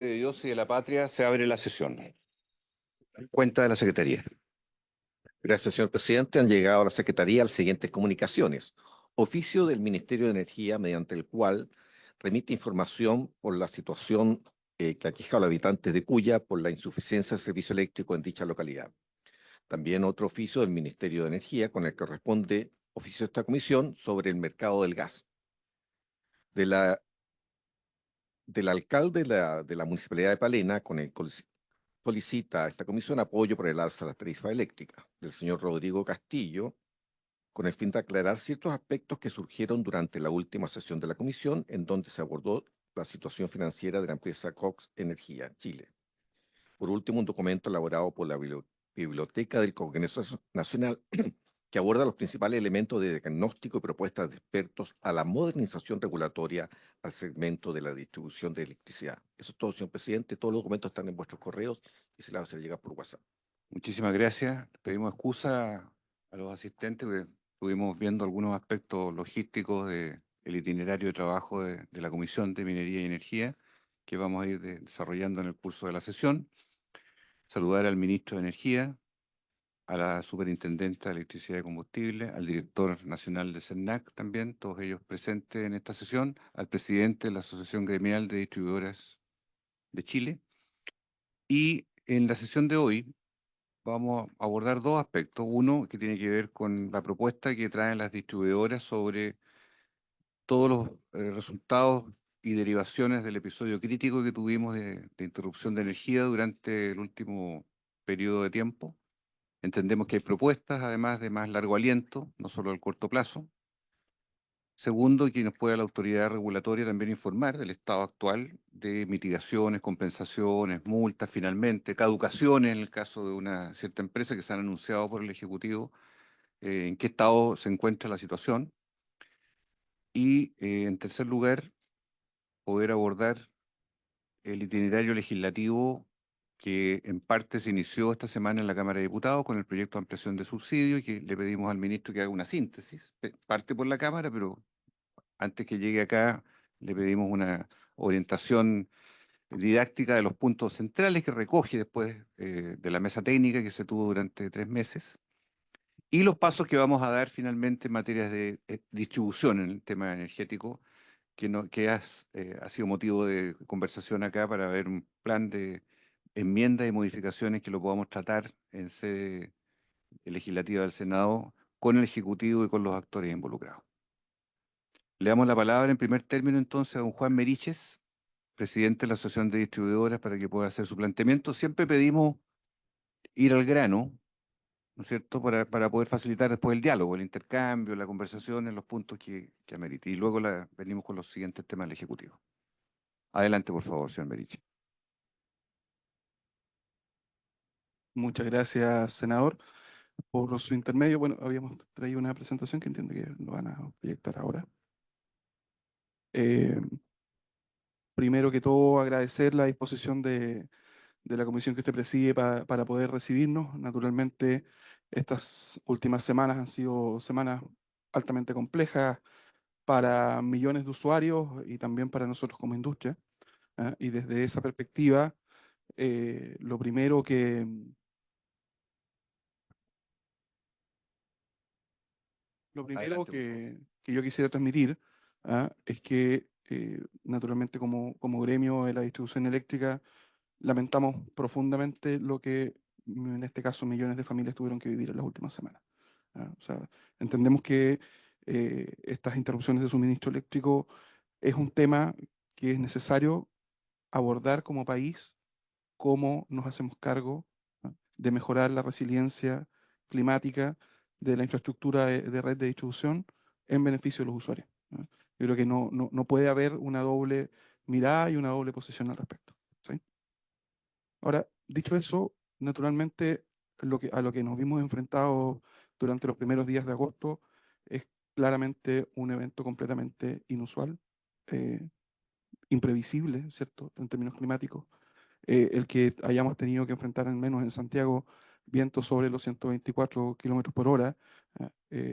De Dios y de la Patria se abre la sesión. Cuenta de la Secretaría. Gracias, señor presidente. Han llegado a la Secretaría las siguientes comunicaciones. Oficio del Ministerio de Energía, mediante el cual remite información por la situación que aqueja a los habitantes de Cuya por la insuficiencia del servicio eléctrico en dicha localidad. También otro oficio del Ministerio de Energía, con el que responde oficio de esta comisión sobre el mercado del gas. De la, del alcalde de la Municipalidad de Palena, con el cual solicita a esta comisión apoyo por el alza de la tarifa eléctrica. Del señor Rodrigo Castillo, con el fin de aclarar ciertos aspectos que surgieron durante la última sesión de la comisión, en donde se abordó la situación financiera de la empresa Cox Energía Chile. Por último, un documento elaborado por la Biblioteca del Congreso Nacional que aborda los principales elementos de diagnóstico y propuestas de expertos a la modernización regulatoria al segmento de la distribución de electricidad. Eso es todo, señor presidente. Todos los documentos están en vuestros correos y se les va a hacer llegar por WhatsApp. Muchísimas gracias. Pedimos excusa a los asistentes porque estuvimos viendo algunos aspectos logísticos del itinerario de trabajo de la Comisión de Minería y Energía que vamos a ir desarrollando en el curso de la sesión. Saludar al ministro de Energía, a la superintendenta de Electricidad y Combustible, al director nacional de CERNAC también, todos ellos presentes en esta sesión, al presidente de la Asociación Gremial de Distribuidoras de Chile. Y en la sesión de hoy vamos a abordar dos aspectos. Uno que tiene que ver con la propuesta que traen las distribuidoras sobre todos los resultados y derivaciones del episodio crítico que tuvimos de interrupción de energía durante el último periodo de tiempo. Entendemos que hay propuestas, además de más largo aliento, no solo al corto plazo. Segundo, que nos pueda la autoridad regulatoria también informar del estado actual de mitigaciones, compensaciones, multas, finalmente, caducaciones en el caso de una cierta empresa que se han anunciado por el Ejecutivo, en qué estado se encuentra la situación. Y, en tercer lugar, poder abordar el itinerario legislativo que en parte se inició esta semana en la Cámara de Diputados con el proyecto de ampliación de subsidios y que le pedimos al ministro que haga una síntesis. Parte por la Cámara, pero antes que llegue acá le pedimos una orientación didáctica de los puntos centrales que recoge después de la mesa técnica que se tuvo durante 3 meses y los pasos que vamos a dar finalmente en materia de distribución en el tema energético que, no, ha sido motivo de conversación acá para ver un plan de enmiendas y modificaciones que lo podamos tratar en sede legislativa del Senado con el Ejecutivo y con los actores involucrados. Le damos la palabra en primer término entonces a don Juan Meriches, presidente de la Asociación de Distribuidoras, para que pueda hacer su planteamiento. Siempre pedimos ir al grano, ¿no es cierto?, para poder facilitar después el diálogo, el intercambio, la conversación en los puntos que amerite. Y luego venimos con los siguientes temas del Ejecutivo. Adelante, por favor, señor Meriches. Muchas gracias, senador, por su intermedio. Bueno, habíamos traído una presentación que entiendo que lo van a proyectar ahora. Eh, Primero que todo, agradecer la disposición de la comisión que usted preside para poder recibirnos. Naturalmente, estas últimas semanas han sido semanas altamente complejas para millones de usuarios y también para nosotros como industria. ¿Ah? Y desde esa perspectiva, eh, lo primero que, Lo primero Adelante, por favor. que yo quisiera transmitir, es que naturalmente como gremio de la distribución eléctrica lamentamos profundamente lo que en este caso millones de familias tuvieron que vivir en las últimas semanas. O sea, entendemos que estas interrupciones de suministro eléctrico es un tema que es necesario abordar como país, cómo nos hacemos cargo, de mejorar la resiliencia climática de la infraestructura de red de distribución en beneficio de los usuarios, ¿no? Yo creo que no puede haber una doble mirada y una doble posición al respecto, ¿sí? Ahora, dicho eso, naturalmente a lo que nos vimos enfrentados durante los primeros días de agosto es claramente un evento completamente inusual, eh, imprevisible, ¿cierto?, en términos climáticos, el que hayamos tenido que enfrentar, al menos en Santiago, vientos sobre los 124 kilómetros por hora,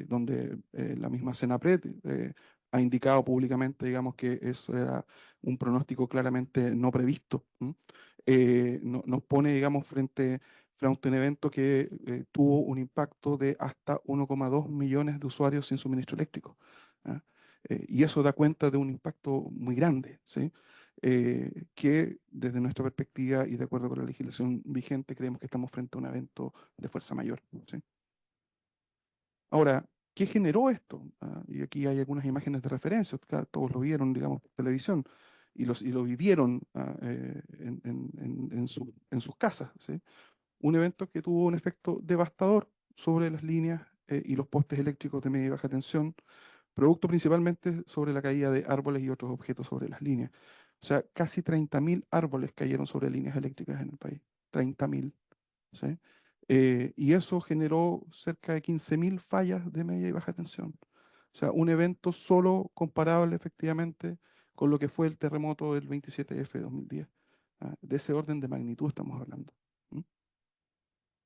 donde la misma Senapred ha indicado públicamente, digamos, que eso era un pronóstico claramente no previsto. Nos pone, digamos, frente a un evento que tuvo un impacto de hasta 1,2 millones de usuarios sin suministro eléctrico. ¿Ah? Y eso da cuenta de un impacto muy grande, ¿sí? Que desde nuestra perspectiva y de acuerdo con la legislación vigente creemos que estamos frente a un evento de fuerza mayor, ¿sí? Ahora, ¿qué generó esto? Y aquí hay algunas imágenes de referencia, todos lo vieron, digamos, por televisión y lo vivieron en sus casas, ¿sí? Un evento que tuvo un efecto devastador sobre las líneas y los postes eléctricos de media y baja tensión, producto principalmente sobre la caída de árboles y otros objetos sobre las líneas. O sea, casi 30.000 árboles cayeron sobre líneas eléctricas en el país. 30.000. ¿Sí? Y eso generó cerca de 15.000 fallas de media y baja tensión. O sea, un evento solo comparable efectivamente con lo que fue el terremoto del 27F de 2010. De ese orden de magnitud estamos hablando. ¿Mm?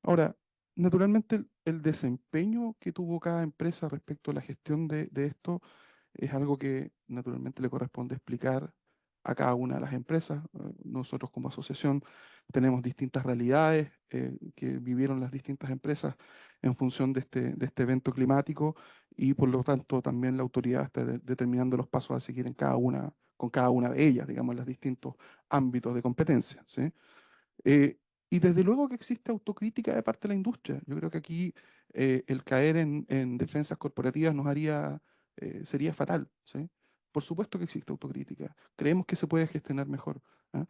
Ahora, naturalmente el desempeño que tuvo cada empresa respecto a la gestión de esto es algo que naturalmente le corresponde explicar a cada una de las empresas. Nosotros como asociación tenemos distintas realidades que vivieron las distintas empresas en función de este evento climático y por lo tanto también la autoridad está determinando los pasos a seguir con cada una de ellas, digamos, en los distintos ámbitos de competencia, ¿sí? Eh, y desde luego que existe autocrítica de parte de la industria. Yo creo que aquí el caer en defensas corporativas sería fatal, ¿sí? Por supuesto que existe autocrítica. Creemos que se puede gestionar mejor. ¿Ah?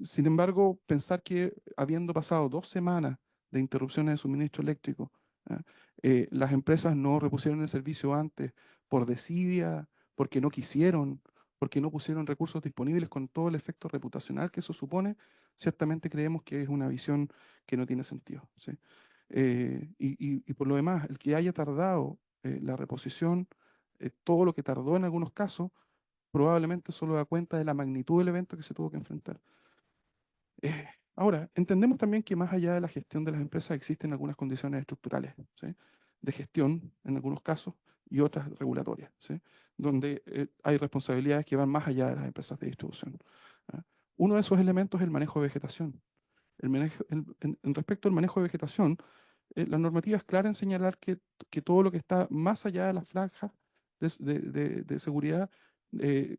Sin embargo, pensar que habiendo pasado 2 semanas de interrupciones de suministro eléctrico, ¿ah? Las empresas no repusieron el servicio antes por desidia, porque no quisieron, porque no pusieron recursos disponibles con todo el efecto reputacional que eso supone, ciertamente creemos que es una visión que no tiene sentido, ¿sí? Y por lo demás, el que haya tardado la reposición, todo lo que tardó en algunos casos, probablemente solo da cuenta de la magnitud del evento que se tuvo que enfrentar. Ahora, entendemos también que más allá de la gestión de las empresas existen algunas condiciones estructurales, ¿sí? De gestión en algunos casos y otras regulatorias, ¿sí? Donde hay responsabilidades que van más allá de las empresas de distribución. ¿Ah? Uno de esos elementos es el manejo de vegetación. En respecto al manejo de vegetación, la normativa es clara en señalar que todo lo que está más allá de las franjas de seguridad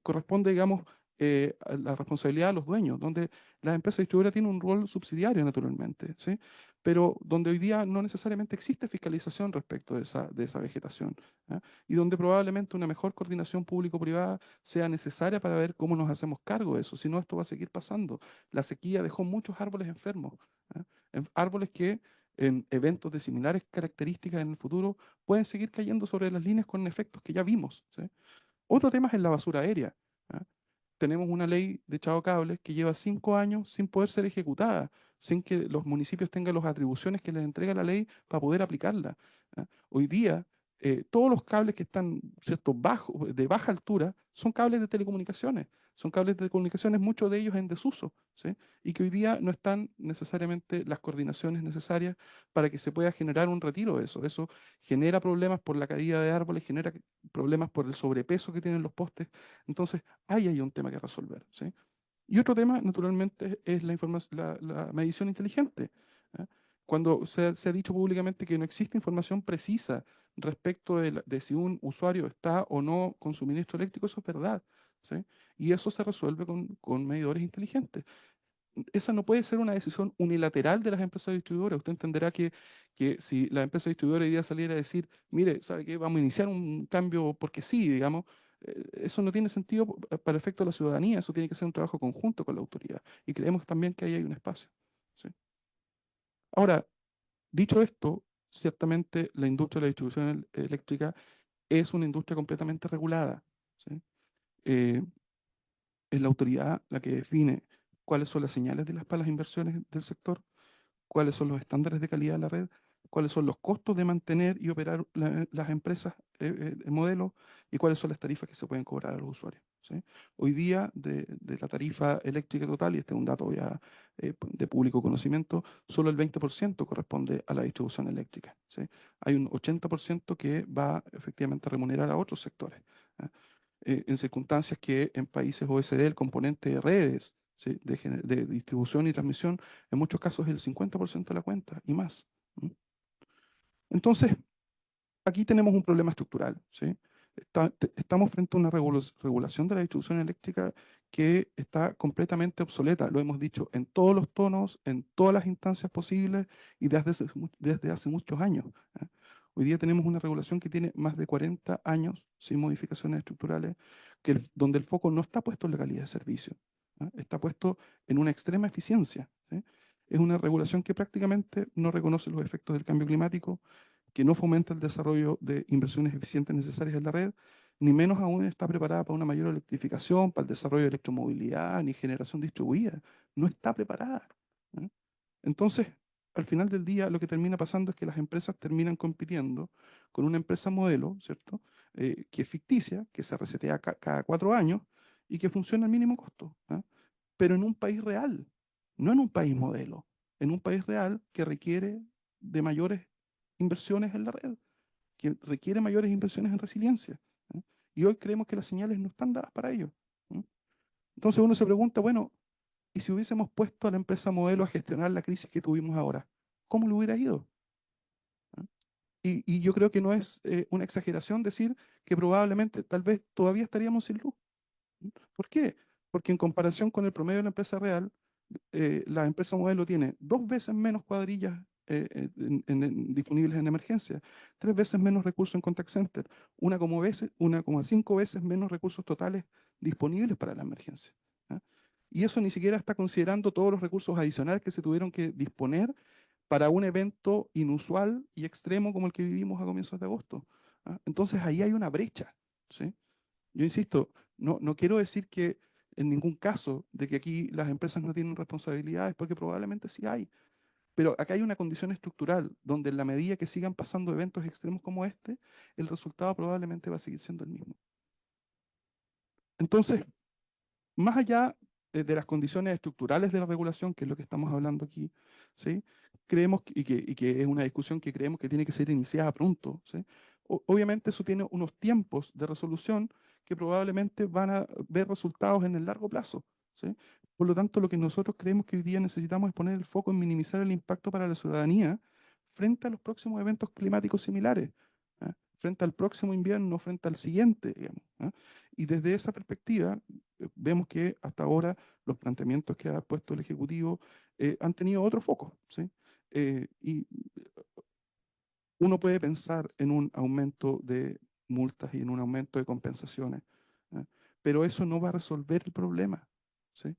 corresponde, digamos, a la responsabilidad de los dueños, donde la empresa distribuidora tiene un rol subsidiario, naturalmente, ¿sí? Pero donde hoy día no necesariamente existe fiscalización respecto de esa vegetación, ¿ah? Y donde probablemente una mejor coordinación público-privada sea necesaria para ver cómo nos hacemos cargo de eso, si no, esto va a seguir pasando. La sequía dejó muchos árboles enfermos, ¿ah? Árboles que en eventos de similares características en el futuro pueden seguir cayendo sobre las líneas con efectos que ya vimos, ¿sí? Otro tema es en la basura aérea. ¿Ah? Tenemos una ley de echado cables que lleva 5 años sin poder ser ejecutada, sin que los municipios tengan las atribuciones que les entrega la ley para poder aplicarla. ¿Ah? Hoy día, todos los cables que están, ¿cierto?, de baja altura son cables de telecomunicaciones. Son cables de telecomunicaciones, muchos de ellos en desuso, ¿sí? Y que hoy día no están necesariamente las coordinaciones necesarias para que se pueda generar un retiro de eso. Eso genera problemas por la caída de árboles, genera problemas por el sobrepeso que tienen los postes. Entonces, ahí hay un tema que resolver, ¿sí? Y otro tema, naturalmente, es la medición inteligente. ¿Ah? Cuando se ha dicho públicamente que no existe información precisa respecto de si un usuario está o no con suministro eléctrico, eso es verdad, ¿sí? Y eso se resuelve con medidores inteligentes. Esa no puede ser una decisión unilateral de las empresas distribuidoras. Usted entenderá que si la empresa distribuidora hoy día saliera a decir, mire, ¿sabe qué? Vamos a iniciar un cambio porque sí, digamos, eso no tiene sentido para el efecto de la ciudadanía. Eso tiene que ser un trabajo conjunto con la autoridad. Y creemos también que ahí hay un espacio, ¿sí? Ahora, dicho esto, ciertamente la industria de la distribución eléctrica es una industria completamente regulada, ¿sí? Eh, es la autoridad la que define cuáles son las señales para las inversiones del sector, cuáles son los estándares de calidad de la red, cuáles son los costos de mantener y operar las empresas, el modelo, y cuáles son las tarifas que se pueden cobrar a los usuarios, ¿sí? Hoy día, de la tarifa eléctrica total, y este es un dato ya de público conocimiento, solo el 20% corresponde a la distribución eléctrica, ¿sí? Hay un 80% que va efectivamente a remunerar a otros sectores. ¿ah? En circunstancias que en países OECD el componente de redes, ¿sí? De distribución y transmisión, en muchos casos es el 50% de la cuenta y más. Entonces, aquí tenemos un problema estructural, ¿sí? Estamos frente a una regulación de la distribución eléctrica que está completamente obsoleta, lo hemos dicho en todos los tonos, en todas las instancias posibles y desde hace muchos años. ¿eh? Hoy día tenemos una regulación que tiene más de 40 años sin modificaciones estructurales, donde el foco no está puesto en la calidad de servicio, está puesto en una extrema eficiencia, ¿sí? Es una regulación que prácticamente no reconoce los efectos del cambio climático, que no fomenta el desarrollo de inversiones eficientes necesarias en la red, ni menos aún está preparada para una mayor electrificación, para el desarrollo de electromovilidad, ni generación distribuida. No está preparada. ¿eh? Entonces, al final del día, lo que termina pasando es que las empresas terminan compitiendo con una empresa modelo, ¿cierto? Que es ficticia, que se resetea cada 4 años y que funciona al mínimo costo. Pero en un país real, no en un país modelo, en un país real que requiere de mayores inversiones en la red, que requiere mayores inversiones en resiliencia. ¿eh? Y hoy creemos que las señales no están dadas para ello. ¿eh? Entonces uno se pregunta, bueno, ¿y si hubiésemos puesto a la empresa modelo a gestionar la crisis que tuvimos ahora? ¿Cómo le hubiera ido? ¿eh? Y yo creo que no es una exageración decir que probablemente, tal vez, todavía estaríamos sin luz. ¿Por qué? Porque en comparación con el promedio de la empresa real, la empresa modelo tiene 2 veces menos cuadrillas disponibles en emergencia, 3 veces menos recursos en contact center, 1,5 veces menos recursos totales disponibles para la emergencia. ¿ah? Y eso ni siquiera está considerando todos los recursos adicionales que se tuvieron que disponer para un evento inusual y extremo como el que vivimos a comienzos de agosto. Entonces ahí hay una brecha. ¿sí? Yo insisto, no quiero decir que en ningún caso de que aquí las empresas no tienen responsabilidades, porque probablemente sí hay, pero acá hay una condición estructural donde en la medida que sigan pasando eventos extremos como este, el resultado probablemente va a seguir siendo el mismo. Entonces, más allá de las condiciones estructurales de la regulación, que es lo que estamos hablando aquí, ¿sí? Creemos y que es una discusión que creemos que tiene que ser iniciada pronto, ¿sí? Obviamente eso tiene unos tiempos de resolución que probablemente van a ver resultados en el largo plazo, ¿sí? Por lo tanto, lo que nosotros creemos que hoy día necesitamos es poner el foco en minimizar el impacto para la ciudadanía frente a los próximos eventos climáticos similares, frente al próximo invierno, frente al siguiente, digamos. Y desde esa perspectiva, vemos que hasta ahora los planteamientos que ha puesto el Ejecutivo han tenido otro foco, ¿sí? Y uno puede pensar en un aumento de multas y en un aumento de compensaciones, ¿ah? Pero eso no va a resolver el problema, ¿sí?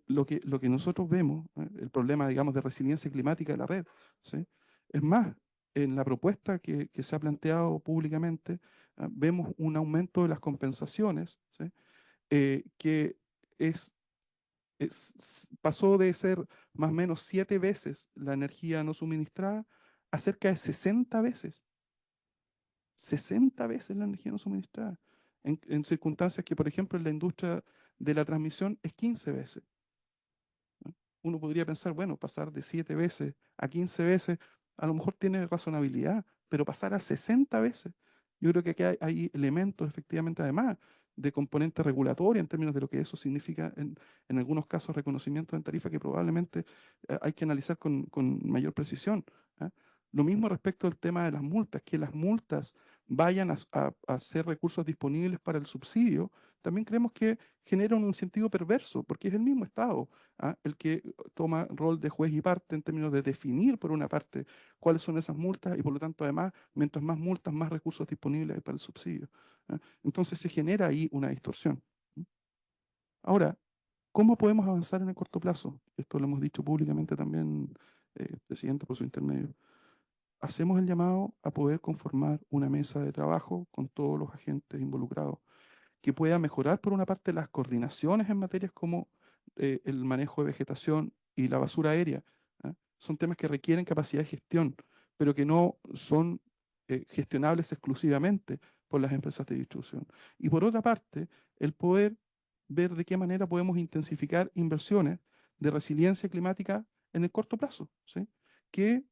Lo que nosotros vemos, el problema, digamos, de resiliencia climática de la red, ¿sí? Es más, en la propuesta que se ha planteado públicamente, vemos un aumento de las compensaciones, ¿sí? Que pasó de ser más o menos 7 veces la energía no suministrada a cerca de 60 veces. 60 veces la energía no suministrada. En circunstancias que, por ejemplo, en la industria de la transmisión es 15 veces. Uno podría pensar, bueno, pasar de 7 veces a 15 veces a lo mejor tiene razonabilidad, pero pasar a 60 veces, yo creo que aquí hay elementos efectivamente además de componente regulatoria en términos de lo que eso significa en algunos casos reconocimiento en tarifa que probablemente hay que analizar con mayor precisión. ¿ah? Lo mismo respecto al tema de las multas, que las multas vayan a ser recursos disponibles para el subsidio, también creemos que genera un incentivo perverso, porque es el mismo Estado el que toma rol de juez y parte en términos de definir, por una parte, cuáles son esas multas y, por lo tanto, además, mientras más multas, más recursos disponibles hay para el subsidio. Entonces se genera ahí una distorsión. Ahora, ¿cómo podemos avanzar en el corto plazo? Esto lo hemos dicho públicamente también, presidente, por su intermedio. Hacemos el llamado a poder conformar una mesa de trabajo con todos los agentes involucrados que pueda mejorar, por una parte, las coordinaciones en materias como el manejo de vegetación y la basura aérea. Son temas que requieren capacidad de gestión, pero que no son gestionables exclusivamente por las empresas de distribución. Y por otra parte, el poder ver de qué manera podemos intensificar inversiones de resiliencia climática en el corto plazo, ¿sí? Que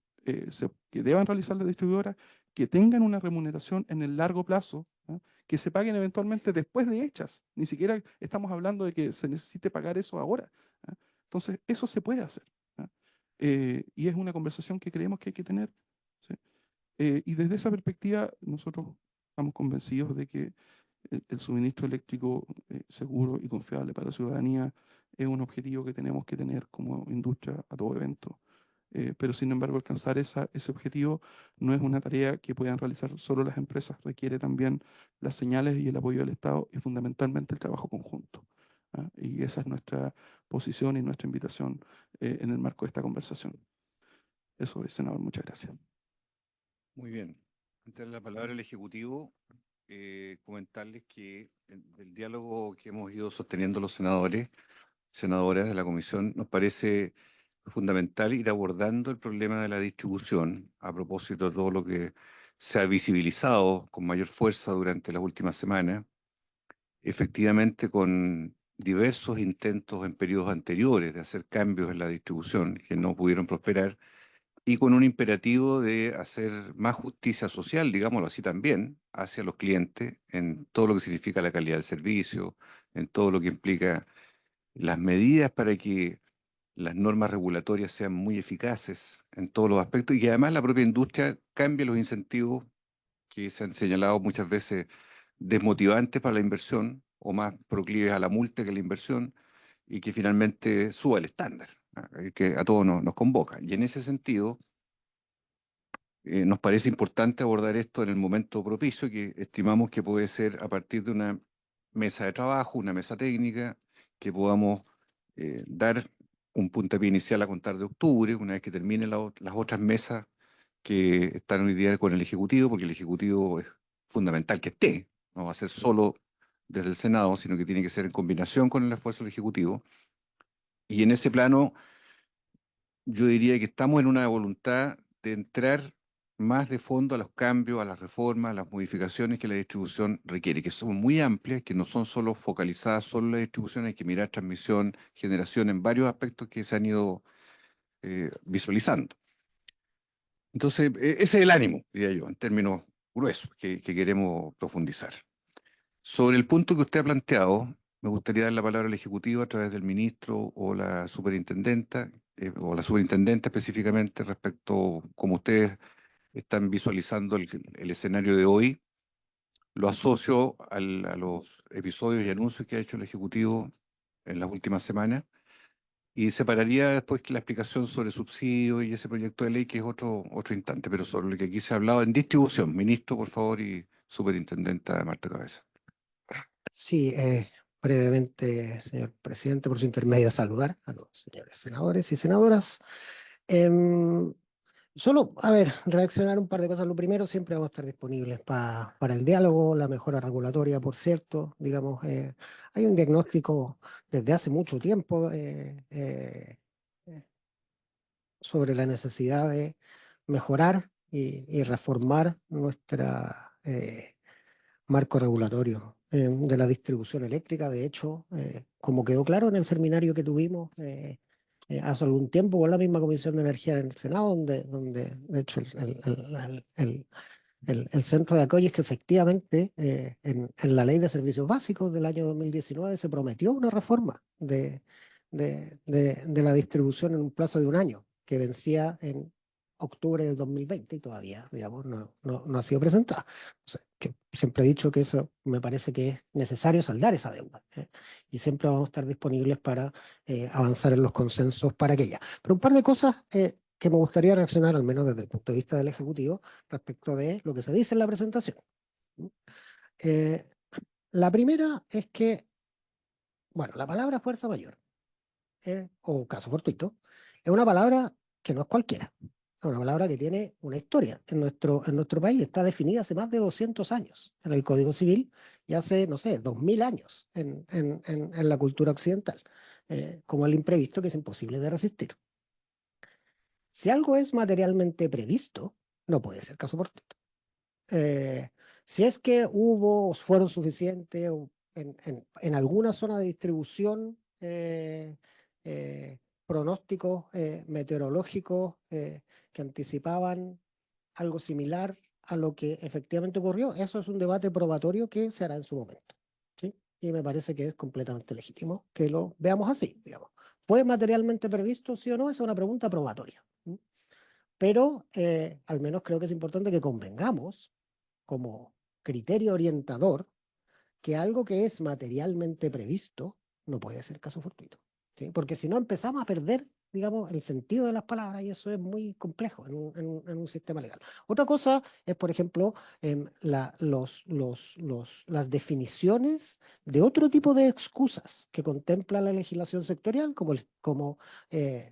deban realizar las distribuidoras, que tengan una remuneración en el largo plazo, ¿ah? Que se paguen eventualmente después de hechas. Ni siquiera estamos hablando de que se necesite pagar eso ahora. ¿Ah? Entonces, eso se puede hacer. ¿Ah? Y es una conversación que creemos que hay que tener. ¿Sí? Y desde esa perspectiva, nosotros estamos convencidos de que el suministro eléctrico seguro y confiable para la ciudadanía es un objetivo que tenemos que tener como industria a todo evento. Pero sin embargo, alcanzar ese objetivo no es una tarea que puedan realizar solo las empresas, requiere también las señales y el apoyo del Estado y fundamentalmente el trabajo conjunto. ¿Ah? Y esa es nuestra posición y nuestra invitación en el marco de esta conversación. Eso es, senador, muchas gracias. Muy bien. Antes de la palabra al Ejecutivo, comentarles que el diálogo que hemos ido sosteniendo los senadores, senadoras de la comisión, nos parece fundamental ir abordando el problema de la distribución a propósito de todo lo que se ha visibilizado con mayor fuerza durante las últimas semanas, efectivamente con diversos intentos en periodos anteriores de hacer cambios en la distribución que no pudieron prosperar y con un imperativo de hacer más justicia social, digámoslo así también, hacia los clientes en todo lo que significa la calidad del servicio, en todo lo que implica las medidas para que las normas regulatorias sean muy eficaces en todos los aspectos y que además la propia industria cambie los incentivos que se han señalado muchas veces desmotivantes para la inversión o más proclives a la multa que a la inversión y que finalmente suba el estándar, ¿ah? Que a todos nos convoca. Y en ese sentido, nos parece importante abordar esto en el momento propicio, que estimamos que puede ser a partir de una mesa de trabajo, una mesa técnica, que podamos dar un puntapié inicial a contar de octubre, una vez que terminen las otras mesas que están hoy día con el Ejecutivo, porque el Ejecutivo es fundamental que esté, no va a ser solo desde el Senado, sino que tiene que ser en combinación con el esfuerzo del Ejecutivo. Y en ese plano, yo diría que estamos en una voluntad de entrar más de fondo a los cambios, a las reformas, a las modificaciones que la distribución requiere, que son muy amplias, que no son solo focalizadas solo en la distribución, hay que mirar transmisión, generación en varios aspectos que se han ido visualizando. Entonces, ese es el ánimo, diría yo, en términos gruesos, que queremos profundizar. Sobre el punto que usted ha planteado, me gustaría dar la palabra al Ejecutivo a través del ministro o la superintendenta, o la superintendente específicamente, respecto a cómo ustedes están visualizando el escenario de hoy. Lo asocio a los episodios y anuncios que ha hecho el Ejecutivo en las últimas semanas y separaría después que la explicación sobre subsidios y ese proyecto de ley, que es otro instante, pero sobre lo que aquí se ha hablado en distribución. Ministro, por favor, y superintendenta Marta Cabeza. Sí, brevemente, señor presidente, por su intermedio, saludar a los señores senadores y senadoras. Em, Solo, a ver, reaccionar un par de cosas. Lo primero, siempre vamos a estar disponibles para el diálogo, la mejora regulatoria, por cierto. Digamos, hay un diagnóstico desde hace mucho tiempo eh, sobre la necesidad de mejorar y reformar nuestra marco regulatorio de la distribución eléctrica. De hecho, como quedó claro en el seminario que tuvimos hace algún tiempo con la misma Comisión de Energía en el Senado, donde de hecho el centro de apoyo es que efectivamente en la Ley de Servicios Básicos del año 2019 se prometió una reforma de la distribución en un plazo de un año, que vencía en octubre del 2020 y todavía, digamos, no ha sido presentada. O sea, que siempre he dicho que eso me parece que es necesario saldar esa deuda, y siempre vamos a estar disponibles para avanzar en los consensos para aquella. Pero un par de cosas que me gustaría reaccionar, al menos desde el punto de vista del Ejecutivo, respecto de lo que se dice en la presentación. Eh, la primera es que, bueno, la palabra fuerza mayor, o caso fortuito, es una palabra que no es cualquiera. Es una palabra que tiene una historia en nuestro país. Está definida hace más de 200 años en el Código Civil y hace, no sé, 2000 años en la cultura occidental, como el imprevisto que es imposible de resistir. Si algo es materialmente previsto, no puede ser caso fortuito. Si es que hubo o fueron suficientes en alguna zona de distribución pronósticos meteorológicos que anticipaban algo similar a lo que efectivamente ocurrió, eso es un debate probatorio que se hará en su momento. ¿Sí? Y me parece que es completamente legítimo que lo veamos así, digamos. ¿Fue materialmente previsto, sí o no? Esa es una pregunta probatoria. ¿Mm? Pero al menos creo que es importante que convengamos como criterio orientador que algo que es materialmente previsto no puede ser caso fortuito, ¿sí? Porque si no empezamos a perder, digamos, el sentido de las palabras y eso es muy complejo en un sistema legal. Otra cosa es, por ejemplo, las definiciones de otro tipo de excusas que contempla la legislación sectorial,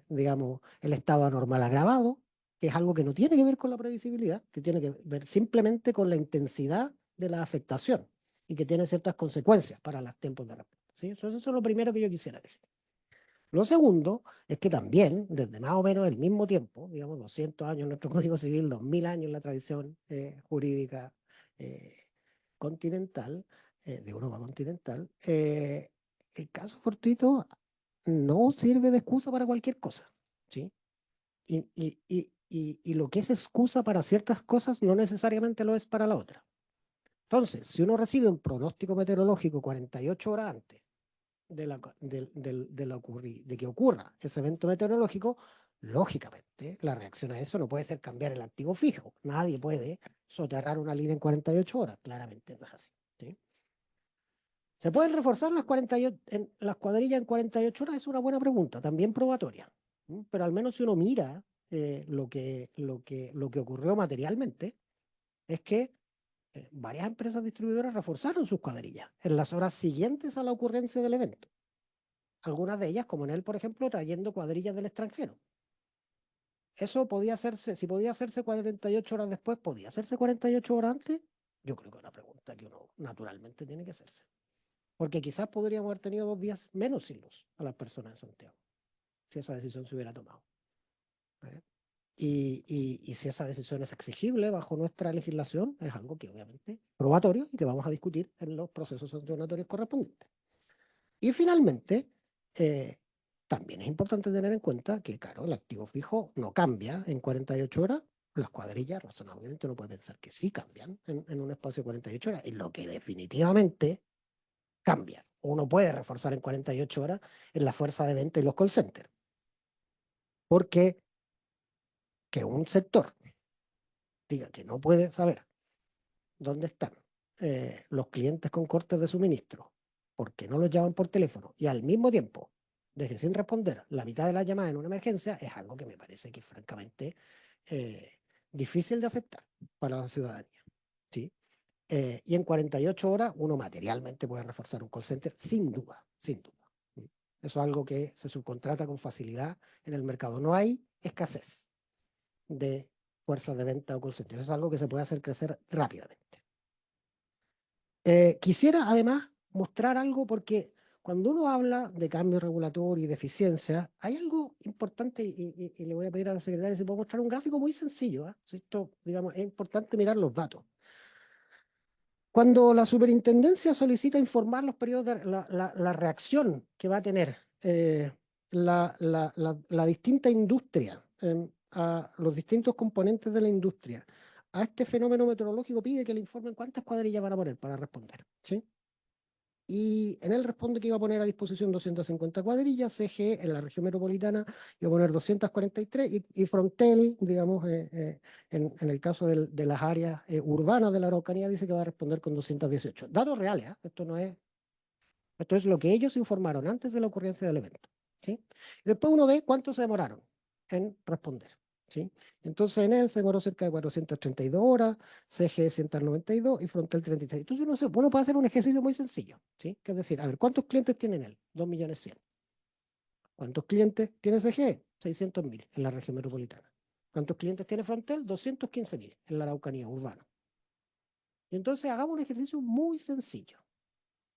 digamos, el estado anormal agravado, que es algo que no tiene que ver con la previsibilidad, que tiene que ver simplemente con la intensidad de la afectación y que tiene ciertas consecuencias para los tiempos de respuesta. ¿Sí? Eso es lo primero que yo quisiera decir. Lo segundo es que también, desde más o menos el mismo tiempo, digamos 200 años en nuestro Código Civil, 2000 años en la tradición jurídica eh, continental, de Europa continental, el caso fortuito no sirve de excusa para cualquier cosa. ¿Sí? Y lo que es excusa para ciertas cosas no necesariamente lo es para la otra. Entonces, si uno recibe un pronóstico meteorológico 48 horas antes de que ocurra ese evento meteorológico, lógicamente la reacción a eso no puede ser cambiar el activo fijo. Nadie puede soterrar una línea en 48 horas, claramente no es así. ¿Sí? ¿Se pueden reforzar las cuadrillas en 48 horas? Es una buena pregunta, también probatoria. ¿Mm? Pero al menos si uno mira lo que ocurrió materialmente, es que varias empresas distribuidoras reforzaron sus cuadrillas en las horas siguientes a la ocurrencia del evento. Algunas de ellas, como Enel, por ejemplo, trayendo cuadrillas del extranjero. Eso podía hacerse, si podía hacerse 48 horas después, ¿podía hacerse 48 horas antes? Yo creo que es una pregunta que uno naturalmente tiene que hacerse. Porque quizás podríamos haber tenido 2 días menos sin luz a las personas de Santiago, si esa decisión se hubiera tomado. ¿Eh? Y si esa decisión es exigible bajo nuestra legislación, es algo que obviamente es probatorio y que vamos a discutir en los procesos sancionatorios correspondientes. Y finalmente, también es importante tener en cuenta que, claro, el activo fijo no cambia en 48 horas. Las cuadrillas, razonablemente, uno puede pensar que sí cambian en un espacio de 48 horas. Y lo que definitivamente cambia, uno puede reforzar en 48 horas en la fuerza de venta y los call centers. Porque que un sector diga que no puede saber dónde están los clientes con cortes de suministro, porque no los llaman por teléfono y al mismo tiempo deje sin responder la mitad de la llamada en una emergencia, es algo que me parece que es francamente difícil de aceptar para la ciudadanía. ¿Sí? Y en 48 horas uno materialmente puede reforzar un call center sin duda, sin duda. ¿Sí? Eso es algo que se subcontrata con facilidad en el mercado. No hay escasez de fuerzas de venta o call center. Eso es algo que se puede hacer crecer rápidamente. Quisiera además mostrar algo porque cuando uno habla de cambio regulatorio y de eficiencia, hay algo importante y le voy a pedir a la secretaria si puedo mostrar un gráfico muy sencillo. Esto, digamos, es importante mirar los datos. Cuando la superintendencia solicita informar los periodos de la reacción que va a tener la distinta industria, a los distintos componentes de la industria, a este fenómeno meteorológico, pide que le informen cuántas cuadrillas van a poner para responder. ¿Sí? Y en él responde que iba a poner a disposición 250 cuadrillas, CG en la región metropolitana iba a poner 243 y Frontel, digamos, en el caso de las áreas urbanas de la Araucanía, dice que va a responder con 218. Datos reales, ¿eh? Esto es lo que ellos informaron antes de la ocurrencia del evento. ¿Sí? Y después uno ve cuánto se demoraron en responder. ¿Sí? Entonces en él se demoró cerca de 432 horas, CG 192 y Frontel 36. Entonces uno puede hacer un ejercicio muy sencillo. ¿Sí? Que es decir, a ver, ¿cuántos clientes tiene él? 2.100.000. ¿Cuántos clientes tiene CG? 600.000 en la región metropolitana. ¿Cuántos clientes tiene Frontel? 215.000 en la Araucanía urbana. Y entonces hagamos un ejercicio muy sencillo,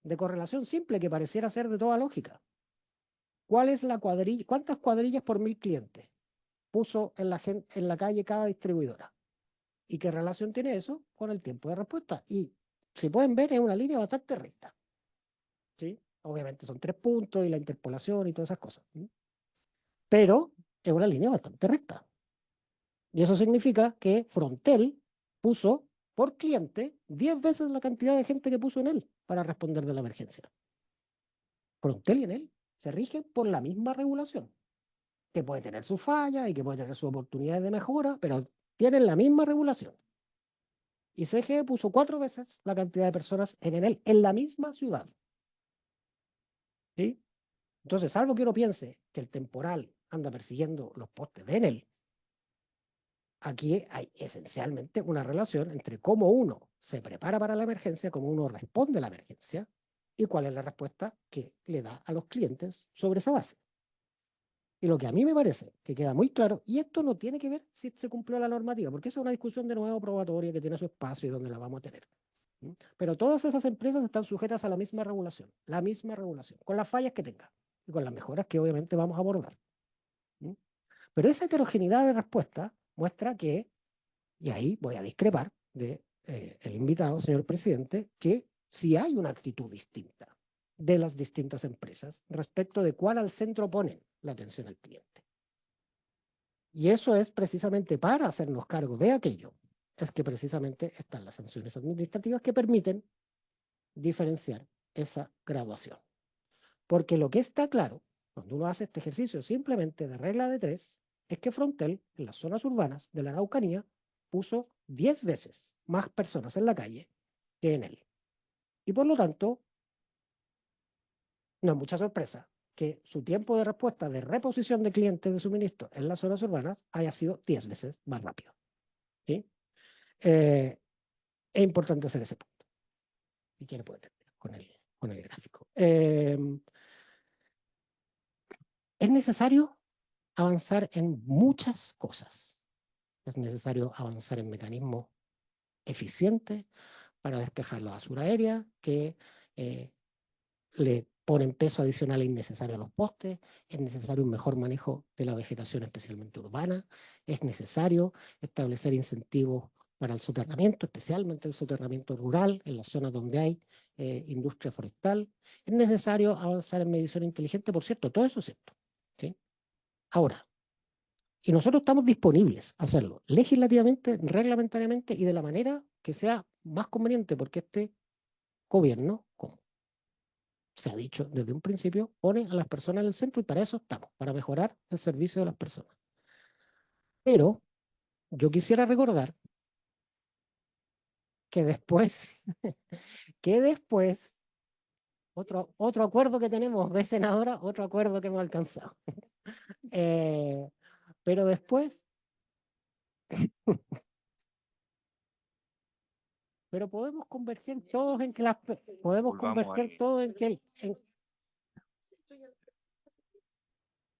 de correlación simple que pareciera ser de toda lógica. ¿Cuál es la cuadrilla? ¿Cuántas cuadrillas por 1.000 clientes puso en la calle cada distribuidora? ¿Y qué relación tiene eso con el tiempo de respuesta? Y si pueden ver, es una línea bastante recta. ¿Sí? Obviamente son 3 puntos y la interpolación y todas esas cosas. ¿Sí? Pero es una línea bastante recta. Y eso significa que Frontel puso por cliente 10 veces la cantidad de gente que puso en él para responder de la emergencia. Frontel y Enel se rigen por la misma regulación, que puede tener sus fallas y que puede tener sus oportunidades de mejora, pero tienen la misma regulación. Y CGE puso 4 veces la cantidad de personas en Enel, en la misma ciudad. ¿Sí? Entonces, salvo que uno piense que el temporal anda persiguiendo los postes de Enel, aquí hay esencialmente una relación entre cómo uno se prepara para la emergencia, cómo uno responde a la emergencia y cuál es la respuesta que le da a los clientes sobre esa base. Y lo que a mí me parece que queda muy claro, y esto no tiene que ver si se cumplió la normativa, porque esa es una discusión de nuevo probatoria que tiene su espacio y donde la vamos a tener. Pero todas esas empresas están sujetas a la misma regulación, con las fallas que tenga y con las mejoras que obviamente vamos a abordar. Pero esa heterogeneidad de respuesta muestra que, y ahí voy a discrepar de el invitado, señor presidente, que sí hay una actitud distinta de las distintas empresas respecto de cuál al centro ponen la atención al cliente. Y eso es precisamente para hacernos cargo de aquello, es que precisamente están las sanciones administrativas que permiten diferenciar esa graduación. Porque lo que está claro, cuando uno hace este ejercicio simplemente de regla de 3, es que Frontel, en las zonas urbanas de la Araucanía, puso 10 veces más personas en la calle que en él. Y por lo tanto, no es mucha sorpresa que su tiempo de respuesta de reposición de clientes de suministro en las zonas urbanas haya sido 10 veces más rápido. ¿Sí? Es importante hacer ese punto. Si quiere puede terminar con el gráfico. Es necesario avanzar en muchas cosas. Es necesario avanzar en mecanismos eficientes para despejar la basura aérea que le ponen peso adicional innecesario a los postes. Es necesario un mejor manejo de la vegetación, especialmente urbana. Es necesario establecer incentivos para el soterramiento, especialmente el soterramiento rural, en las zonas donde hay industria forestal. Es necesario avanzar en medición inteligente, por cierto, todo eso es cierto. ¿Sí? Ahora, y nosotros estamos disponibles a hacerlo legislativamente, reglamentariamente y de la manera que sea más conveniente, porque este gobierno, como se ha dicho desde un principio, pone a las personas en el centro y para eso estamos, para mejorar el servicio de las personas. Pero yo quisiera recordar que después, otro acuerdo que tenemos de senadora, otro acuerdo que hemos alcanzado. Pero después, pero podemos converger todos en que podemos Volvamos converger al- todos en que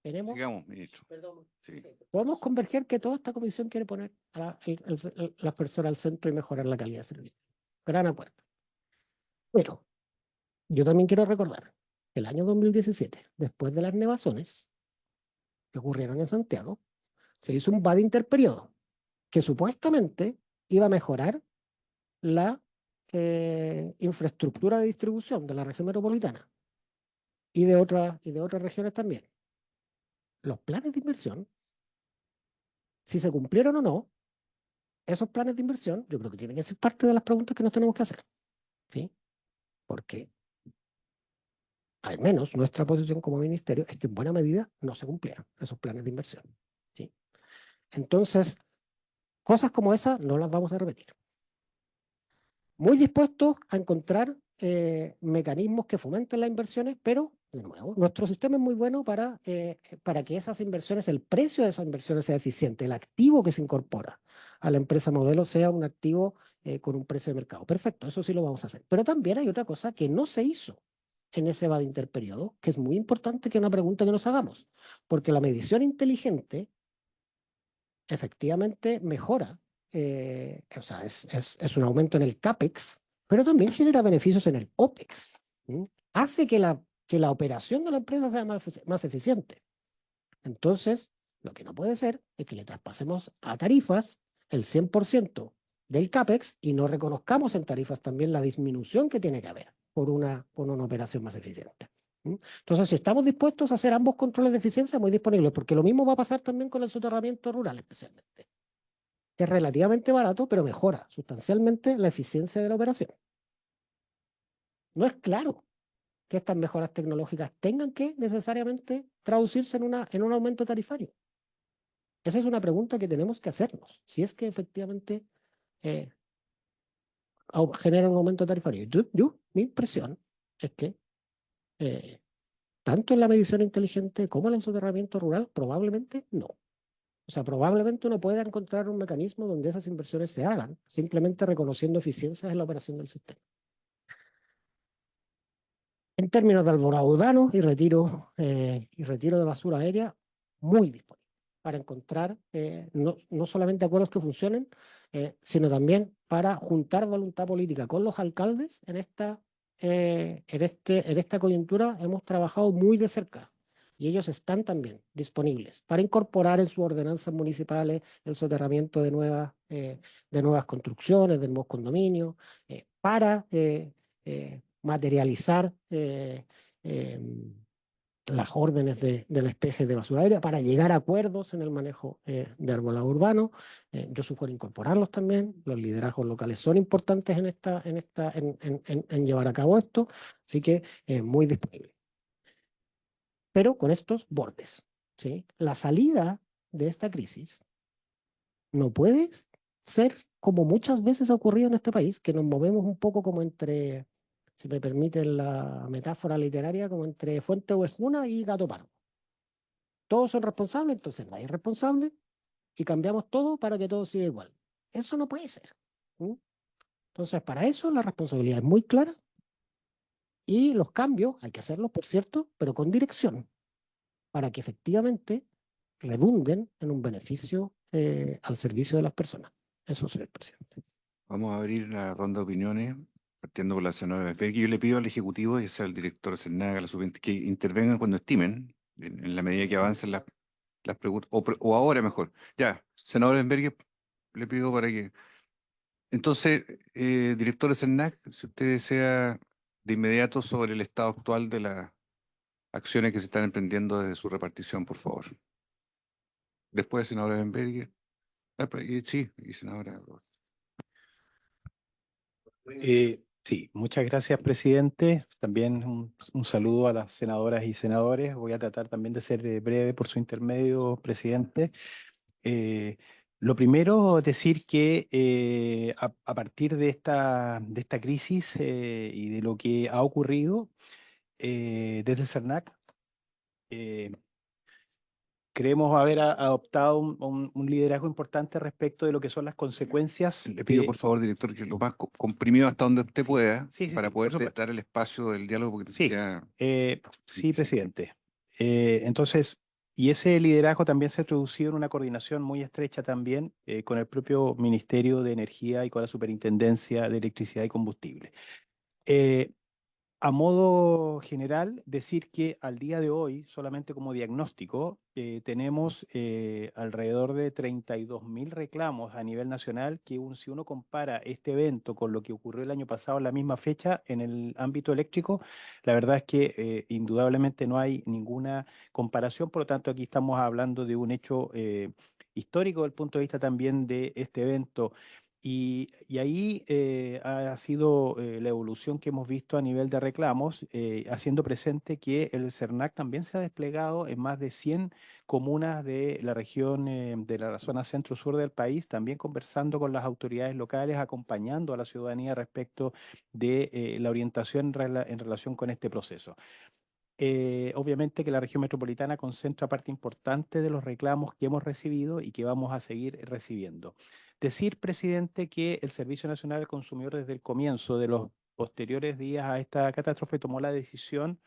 tenemos, Sigamos, ministro. Sí. podemos converger que toda esta comisión quiere poner a las personas al centro y mejorar la calidad de servicio. Gran acuerdo. Pero yo también quiero recordar que el año 2017, después de las nevazones que ocurrieron en Santiago, se hizo un VAD interperiodo que supuestamente iba a mejorar la infraestructura de distribución de la región metropolitana y de otras regiones también. Los planes de inversión, si se cumplieron o no, esos planes de inversión, yo creo que tienen que ser parte de las preguntas que nos tenemos que hacer. ¿Sí? Porque al menos nuestra posición como ministerio es que en buena medida no se cumplieron esos planes de inversión. ¿Sí? Entonces, cosas como esas no las vamos a repetir. Muy dispuestos a encontrar mecanismos que fomenten las inversiones, pero, de nuevo, nuestro sistema es muy bueno para que esas inversiones, el precio de esas inversiones sea eficiente, el activo que se incorpora a la empresa modelo sea un activo con un precio de mercado. Perfecto, eso sí lo vamos a hacer. Pero también hay otra cosa que no se hizo en ese VAD interperiodo, que es muy importante, que es una pregunta que nos hagamos, porque la medición inteligente efectivamente mejora, o sea, es un aumento en el CAPEX, pero también genera beneficios en el OPEX. Hace que la operación de la empresa sea más eficiente. Entonces, lo que no puede ser es que le traspasemos a tarifas el 100% del CAPEX y no reconozcamos en tarifas también la disminución que tiene que haber por una operación más eficiente. Entonces, si estamos dispuestos a hacer ambos controles de eficiencia, muy disponibles, porque lo mismo va a pasar también con el soterramiento rural, especialmente. que es relativamente barato, pero mejora sustancialmente la eficiencia de la operación. No es claro que estas mejoras tecnológicas tengan que necesariamente traducirse en un aumento tarifario. Esa es una pregunta que tenemos que hacernos, si es que efectivamente eh, genera un aumento tarifario. Mi impresión es que eh, tanto en la medición inteligente como en el soterramiento rural, probablemente no. O sea, probablemente uno pueda encontrar un mecanismo donde esas inversiones se hagan, simplemente reconociendo eficiencias en la operación del sistema. En términos de alborado urbano y retiro de basura aérea, muy disponible para encontrar no solamente acuerdos que funcionen, sino también para juntar voluntad política con los alcaldes en esta coyuntura. Hemos trabajado muy de cerca y ellos están también disponibles para incorporar en sus ordenanzas municipales el soterramiento de nuevas construcciones, de nuevos condominios, para materializar las órdenes de despeje de basura aérea, para llegar a acuerdos en el manejo de arbolado urbano. Yo sugiero incorporarlos también. Los liderazgos locales son importantes en llevar a cabo esto, así que muy disponible. Pero con estos bordes, ¿sí? La salida de esta crisis no puede ser como muchas veces ha ocurrido en este país, que nos movemos un poco como entre, si me permiten la metáfora literaria, como entre Fuente Ovejuna y Gato Pardo. Todos son responsables, entonces nadie es responsable y cambiamos todo para que todo siga igual. Eso no puede ser. Entonces, para eso la responsabilidad es muy clara y los cambios hay que hacerlos, por cierto, pero con dirección, para que efectivamente redunden en un beneficio al servicio de las personas. Eso, señor presidente. Vamos a abrir la ronda de opiniones, partiendo por la senadora Ferg. Yo le pido al Ejecutivo, ya sea al director Cernaga, que intervengan cuando estimen, en la medida que avancen las preguntas, o ahora mejor. Ya, senador Enbergue, le pido para que... Entonces, director Cernaga, si usted desea de inmediato sobre el estado actual de las acciones que se están emprendiendo desde su repartición, por favor. Después, senadora Enbergue. Sí, y senadora... Sí, muchas gracias, presidente. También un saludo a las senadoras y senadores. Voy a tratar también de ser breve por su intermedio, presidente. Lo primero, decir que a partir de esta crisis y de lo que ha ocurrido desde el CERNAC, creemos haber adoptado un liderazgo importante respecto de lo que son las consecuencias. Le pido, por favor, director, que lo más comprimido hasta donde usted Sí, pueda, sí, para por poder supuesto. dar el espacio del diálogo, porque Sí, ya... sí, presidente. Entonces, y ese liderazgo también se ha traducido en una coordinación muy estrecha también con el propio Ministerio de Energía y con la Superintendencia de Electricidad y Combustible. A modo general, decir que al día de hoy, solamente como diagnóstico, tenemos alrededor de 32.000 reclamos a nivel nacional, que si uno compara este evento con lo que ocurrió el año pasado en la misma fecha en el ámbito eléctrico, la verdad es que indudablemente no hay ninguna comparación. Por lo tanto, aquí estamos hablando de un hecho histórico desde el punto de vista también de este evento. Y ahí ha sido la evolución que hemos visto a nivel de reclamos, haciendo presente que el CERNAC también se ha desplegado en más de 100 comunas de la región, de la zona centro-sur del país, también conversando con las autoridades locales, acompañando a la ciudadanía respecto de la orientación en relación con este proceso. Obviamente que la región metropolitana concentra parte importante de los reclamos que hemos recibido y que vamos a seguir recibiendo. Decir, presidente, que el Servicio Nacional del Consumidor desde el comienzo de los posteriores días a esta catástrofe tomó la decisión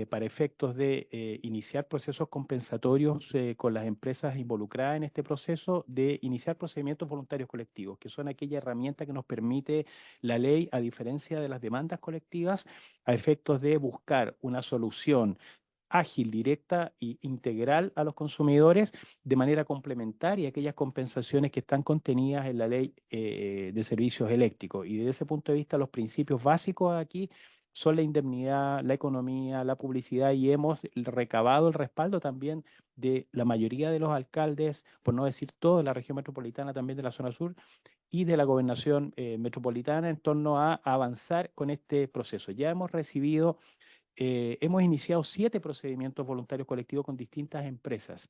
para efectos de iniciar procesos compensatorios con las empresas involucradas en este proceso, de iniciar procedimientos voluntarios colectivos, que son aquella herramienta que nos permite la ley, a diferencia de las demandas colectivas, a efectos de buscar una solución ágil, directa e integral a los consumidores de manera complementaria a aquellas compensaciones que están contenidas en la ley de servicios eléctricos. Y desde ese punto de vista, los principios básicos aquí son la indemnidad, la economía, la publicidad, y hemos recabado el respaldo también de la mayoría de los alcaldes, por no decir todo, de la región metropolitana, también de la zona sur, y de la gobernación metropolitana en torno a avanzar con este proceso. Ya hemos recibido, hemos iniciado 7 procedimientos voluntarios colectivos con distintas empresas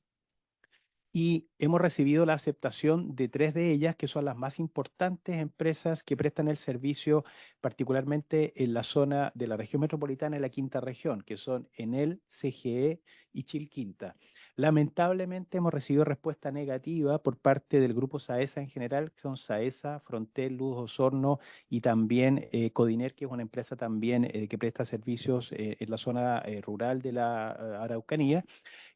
y hemos recibido la aceptación de 3 de ellas, que son las más importantes empresas que prestan el servicio, particularmente en la zona de la región metropolitana y la quinta región, que son Enel, CGE y Chilquinta. Lamentablemente hemos recibido respuesta negativa por parte del grupo SAESA en general, que son SAESA, Frontel, Luz Osorno y también Codiner, que es una empresa también que presta servicios en la zona rural de la Araucanía.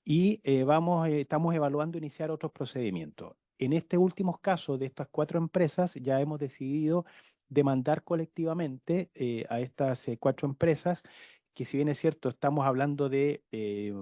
Y estamos evaluando iniciar otros procedimientos. En este último caso de estas 4 empresas, ya hemos decidido demandar colectivamente a estas 4 empresas, que si bien es cierto, estamos hablando de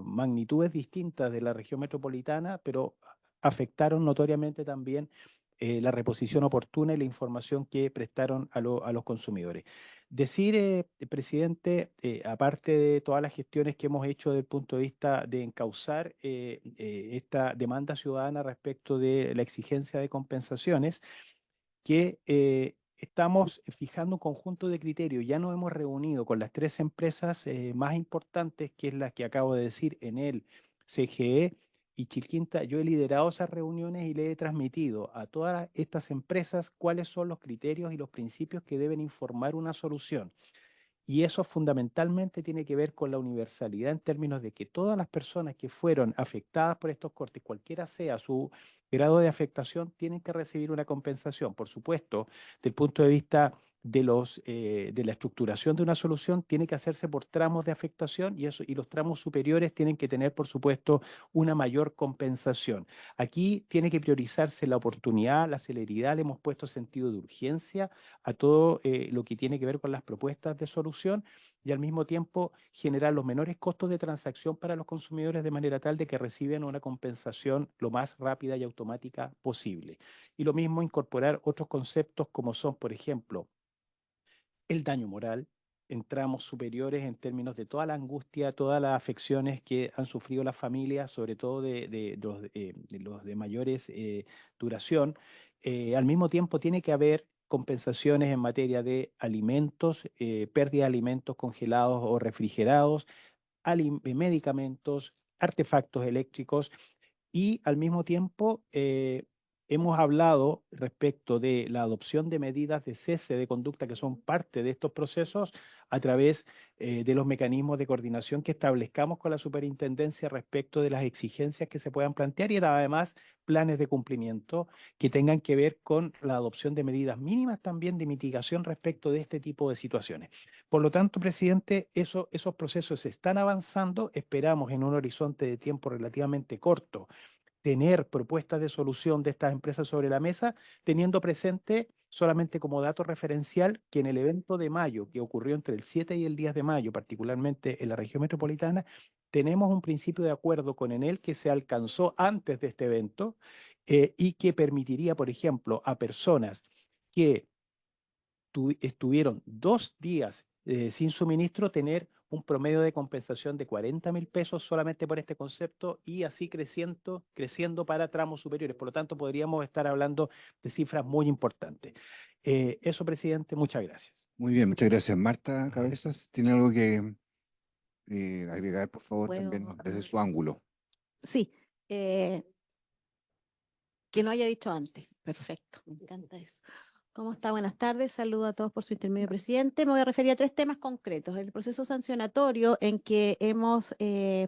magnitudes distintas de la región metropolitana, pero afectaron notoriamente también la reposición oportuna y la información que prestaron a los consumidores. Decir, presidente, aparte de todas las gestiones que hemos hecho desde el punto de vista de encauzar esta demanda ciudadana respecto de la exigencia de compensaciones, que estamos fijando un conjunto de criterios. Ya nos hemos reunido con las 3 empresas más importantes, que es la que acabo de decir, Enel, CGE y Chilquinta. Yo he liderado esas reuniones y le he transmitido a todas estas empresas cuáles son los criterios y los principios que deben informar una solución. Y eso fundamentalmente tiene que ver con la universalidad en términos de que todas las personas que fueron afectadas por estos cortes, cualquiera sea su grado de afectación, tienen que recibir una compensación. Por supuesto, desde el punto de vista de la estructuración de una solución, tiene que hacerse por tramos de afectación y los tramos superiores tienen que tener, por supuesto, una mayor compensación. Aquí tiene que priorizarse la oportunidad, la celeridad, le hemos puesto sentido de urgencia a todo lo que tiene que ver con las propuestas de solución y al mismo tiempo generar los menores costos de transacción para los consumidores de manera tal de que reciban una compensación lo más rápida y automática posible. Y lo mismo incorporar otros conceptos como son, por ejemplo, el daño moral en tramos superiores en términos de toda la angustia, todas las afecciones que han sufrido las familias, sobre todo de los de mayores duración. Al mismo tiempo tiene que haber compensaciones en materia de alimentos, pérdida de alimentos congelados o refrigerados, medicamentos, artefactos eléctricos y al mismo tiempo hemos hablado respecto de la adopción de medidas de cese de conducta que son parte de estos procesos a través de los mecanismos de coordinación que establezcamos con la superintendencia respecto de las exigencias que se puedan plantear y además planes de cumplimiento que tengan que ver con la adopción de medidas mínimas también de mitigación respecto de este tipo de situaciones. Por lo tanto, presidente, esos procesos están avanzando. Esperamos en un horizonte de tiempo relativamente corto tener propuestas de solución de estas empresas sobre la mesa, teniendo presente solamente como dato referencial que en el evento de mayo, que ocurrió entre el 7 y el 10 de mayo, particularmente en la región metropolitana, tenemos un principio de acuerdo con Enel que se alcanzó antes de este evento y que permitiría, por ejemplo, a personas que estuvieron 2 días sin suministro, tener un promedio de compensación de 40.000 pesos solamente por este concepto y así creciendo para tramos superiores. Por lo tanto, podríamos estar hablando de cifras muy importantes. Eso, presidente, muchas gracias. Muy bien, muchas gracias. Marta Cabezas, ¿tiene algo que agregar, por favor, Puedo, también desde su ángulo? Sí, que no haya dicho antes. Perfecto, me encanta eso. ¿Cómo está? Buenas tardes. Saludo a todos por su intermedio, presidente. Me voy a referir a 3 temas concretos. El proceso sancionatorio en que hemos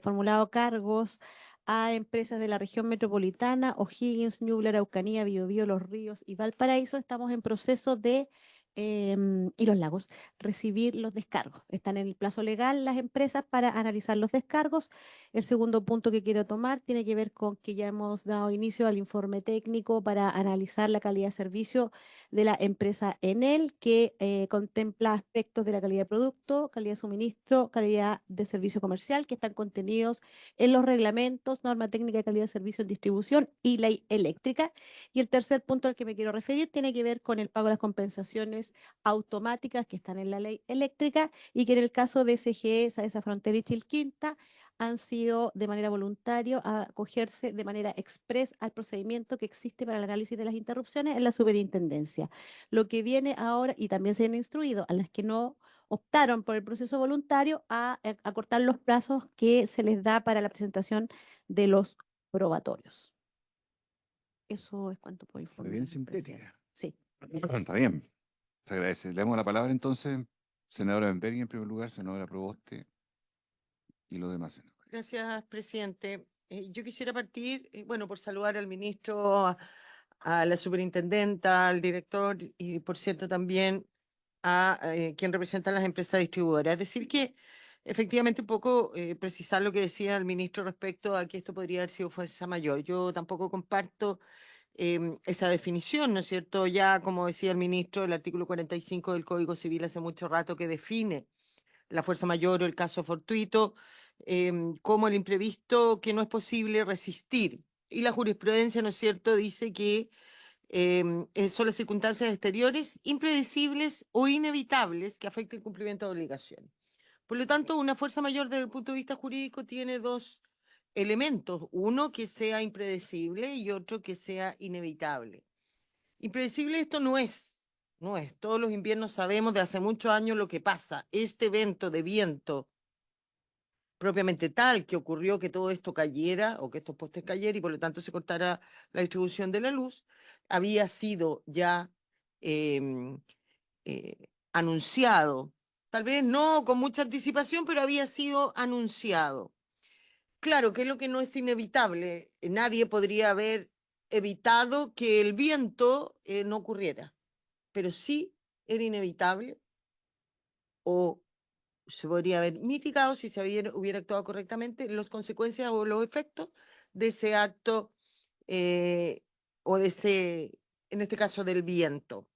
formulado cargos a empresas de la región metropolitana, O'Higgins, Ñuble, Araucanía, Biobío, Los Ríos y Valparaíso. Estamos en proceso de, y Los Lagos, recibir los descargos. Están en el plazo legal las empresas para analizar los descargos. El segundo punto que quiero tomar tiene que ver con que ya hemos dado inicio al informe técnico para analizar la calidad de servicio de la empresa Enel, que contempla aspectos de la calidad de producto, calidad de suministro, calidad de servicio comercial, que están contenidos en los reglamentos, norma técnica de calidad de servicio en distribución y ley eléctrica. Y el tercer punto al que me quiero referir tiene que ver con el pago de las compensaciones retenciones automáticas que están en la ley eléctrica y que en el caso de SGE, Saesa Frontera y Chilquinta, han sido de manera voluntaria a acogerse de manera express al procedimiento que existe para el análisis de las interrupciones en la superintendencia. Lo que viene ahora, y también se han instruido a las que no optaron por el proceso voluntario a acortar los plazos que se les da para la presentación de los probatorios. Eso es cuanto puedo Fue informar. bien presidente. sintética. Sí. Está bien. Se agradece. Le damos la palabra entonces, senadora Benbergui en primer lugar, senadora Proboste y los demás senadores. Gracias, presidente. Yo quisiera partir, bueno, por saludar al ministro, a la superintendenta, al director y, por cierto, también a quien representa las empresas distribuidoras. Es decir, que efectivamente un poco precisar lo que decía el ministro respecto a que esto podría haber sido fuerza mayor. Yo tampoco comparto esa definición, ¿no es cierto? Ya, como decía el ministro, el artículo 45 del Código Civil hace mucho rato que define la fuerza mayor o el caso fortuito como el imprevisto que no es posible resistir. Y la jurisprudencia, ¿no es cierto?, dice que son las circunstancias exteriores impredecibles o inevitables que afecten el cumplimiento de obligaciones. Por lo tanto, una fuerza mayor desde el punto de vista jurídico tiene dos elementos, uno que sea impredecible y otro que sea inevitable. Impredecible esto no es. Todos los inviernos sabemos de hace muchos años lo que pasa. Este evento de viento propiamente tal que ocurrió que todo esto cayera o que estos postes cayeran y por lo tanto se cortara la distribución de la luz, había sido ya anunciado, tal vez no con mucha anticipación, pero había sido anunciado. Claro, que es lo que no es inevitable. Nadie podría haber evitado que el viento no ocurriera, pero sí era inevitable o se podría haber mitigado si se hubiera actuado correctamente las consecuencias o los efectos de ese acto o de ese, en este caso, del viento.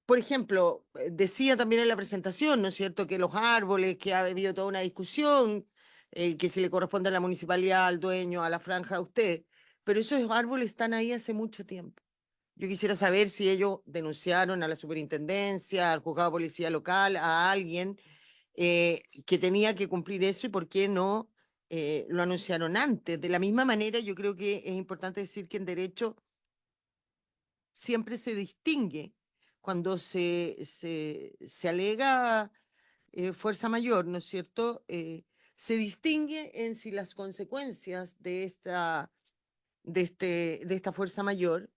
Por ejemplo, decía también en la presentación, ¿no es cierto?, que los árboles, que ha habido toda una discusión, que si le corresponde a la municipalidad, al dueño, a la franja, a usted, pero esos árboles están ahí hace mucho tiempo. Yo quisiera saber si ellos denunciaron a la superintendencia, al juzgado de policía local, a alguien que tenía que cumplir eso y por qué no lo anunciaron antes. De la misma manera, yo creo que es importante decir que en derecho siempre se distingue cuando se alega fuerza mayor, ¿no es cierto? Se distingue en si las consecuencias de esta fuerza mayor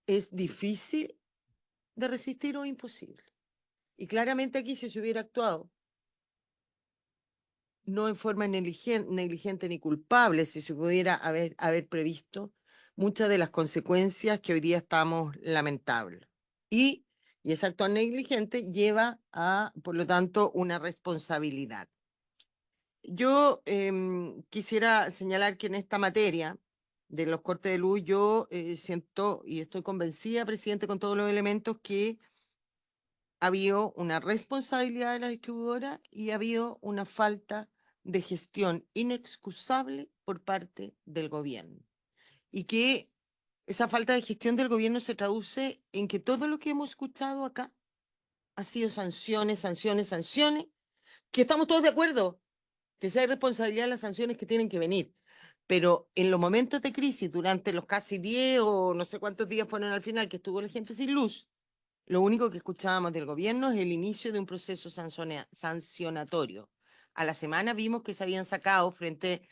es difícil de resistir o imposible. Y claramente aquí si se hubiera actuado no en forma negligente ni culpable, si se pudiera haber previsto muchas de las consecuencias que hoy día estamos lamentando. Y ese actuar negligente lleva a, por lo tanto, una responsabilidad. Yo quisiera señalar que en esta materia de los cortes de luz, yo siento y estoy convencida, presidente, con todos los elementos, que ha habido una responsabilidad de la distribuidora y ha habido una falta de gestión inexcusable por parte del gobierno. Y que esa falta de gestión del gobierno se traduce en que todo lo que hemos escuchado acá ha sido sanciones, sanciones, sanciones, que estamos todos de acuerdo, que sea responsabilidad de las sanciones que tienen que venir. Pero en los momentos de crisis, durante los casi 10 o no sé cuántos días fueron al final que estuvo la gente sin luz, lo único que escuchábamos del gobierno es el inicio de un proceso sancionatorio. A la semana vimos que se habían sacado frente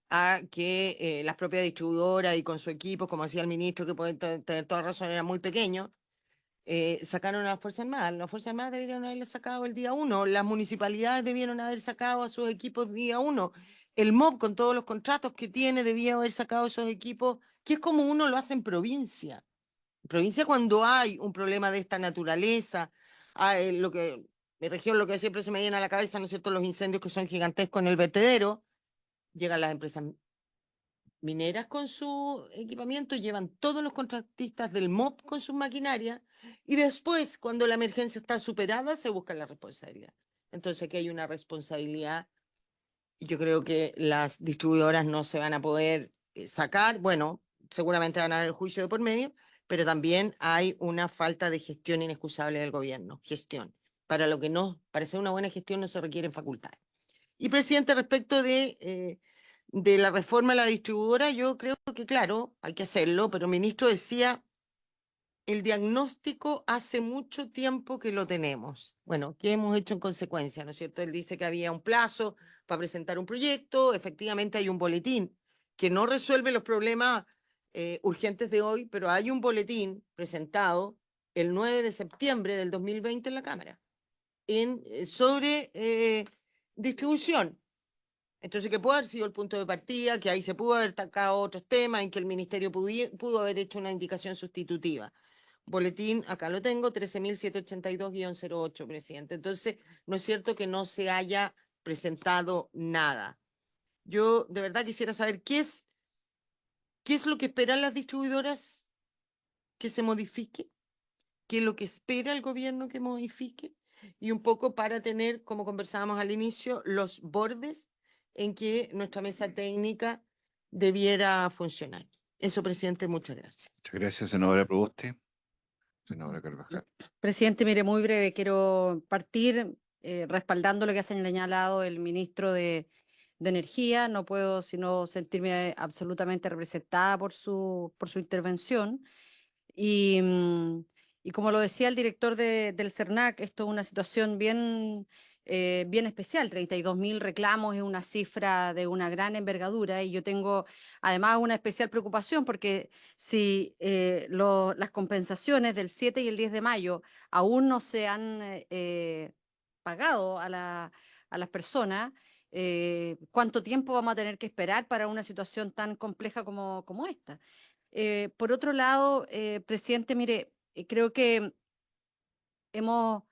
a que las propias distribuidoras y con su equipo, como decía el ministro, que puede tener toda razón, era muy pequeño, sacaron a las Fuerzas Armadas. Las Fuerzas Armadas debieron haberle sacado el día 1, las municipalidades debieron haber sacado a sus equipos día 1, el MOB con todos los contratos que tiene debía haber sacado a esos equipos, que es como uno lo hace en provincia. En provincia cuando hay un problema de esta naturaleza, lo que, mi región, lo que siempre se me viene a la cabeza, ¿no es cierto?, los incendios que son gigantescos en el vertedero, llegan las empresas mineras con su equipamiento, llevan todos los contratistas del MOB con sus maquinarias y después, cuando la emergencia está superada, se busca la responsabilidad. Entonces aquí hay una responsabilidad y yo creo que las distribuidoras no se van a poder sacar, bueno, seguramente van a haber juicio de por medio, pero también hay una falta de gestión inexcusable del gobierno, gestión. Para lo que no, para hacer una buena gestión no se requieren facultades. Y presidente, respecto de la reforma de la distribuidora, yo creo que claro, hay que hacerlo, pero el ministro decía, el diagnóstico hace mucho tiempo que lo tenemos. Bueno, ¿qué hemos hecho en consecuencia? ¿No es cierto? Él dice que había un plazo para presentar un proyecto, efectivamente hay un boletín que no resuelve los problemas urgentes de hoy, pero hay un boletín presentado el 9 de septiembre del 2020 en la Cámara sobre distribución. Entonces, que pudo haber sido el punto de partida, que ahí se pudo haber tocado otros temas, en que el ministerio pudo haber hecho una indicación sustitutiva. Boletín, acá lo tengo, 13.782-08, presidente. Entonces, no es cierto que no se haya presentado nada. Yo de verdad quisiera saber qué es lo que esperan las distribuidoras que se modifique, qué es lo que espera el gobierno que modifique, y un poco para tener, como conversábamos al inicio, los bordes en que nuestra mesa técnica debiera funcionar. Eso, presidente, muchas gracias. Muchas gracias, senadora Proboste. Senadora Carvajal. Presidente, mire, muy breve, quiero partir respaldando lo que ha señalado el ministro de Energía. No puedo sino sentirme absolutamente representada por su intervención. Y como lo decía el director del CERNAC, esto es una situación bien especial. 32.000 reclamos es una cifra de una gran envergadura, y yo tengo además una especial preocupación porque si las compensaciones del 7 y el 10 de mayo aún no se han pagado a las personas, ¿cuánto tiempo vamos a tener que esperar para una situación tan compleja como esta? Por otro lado, presidente, mire, creo que hemos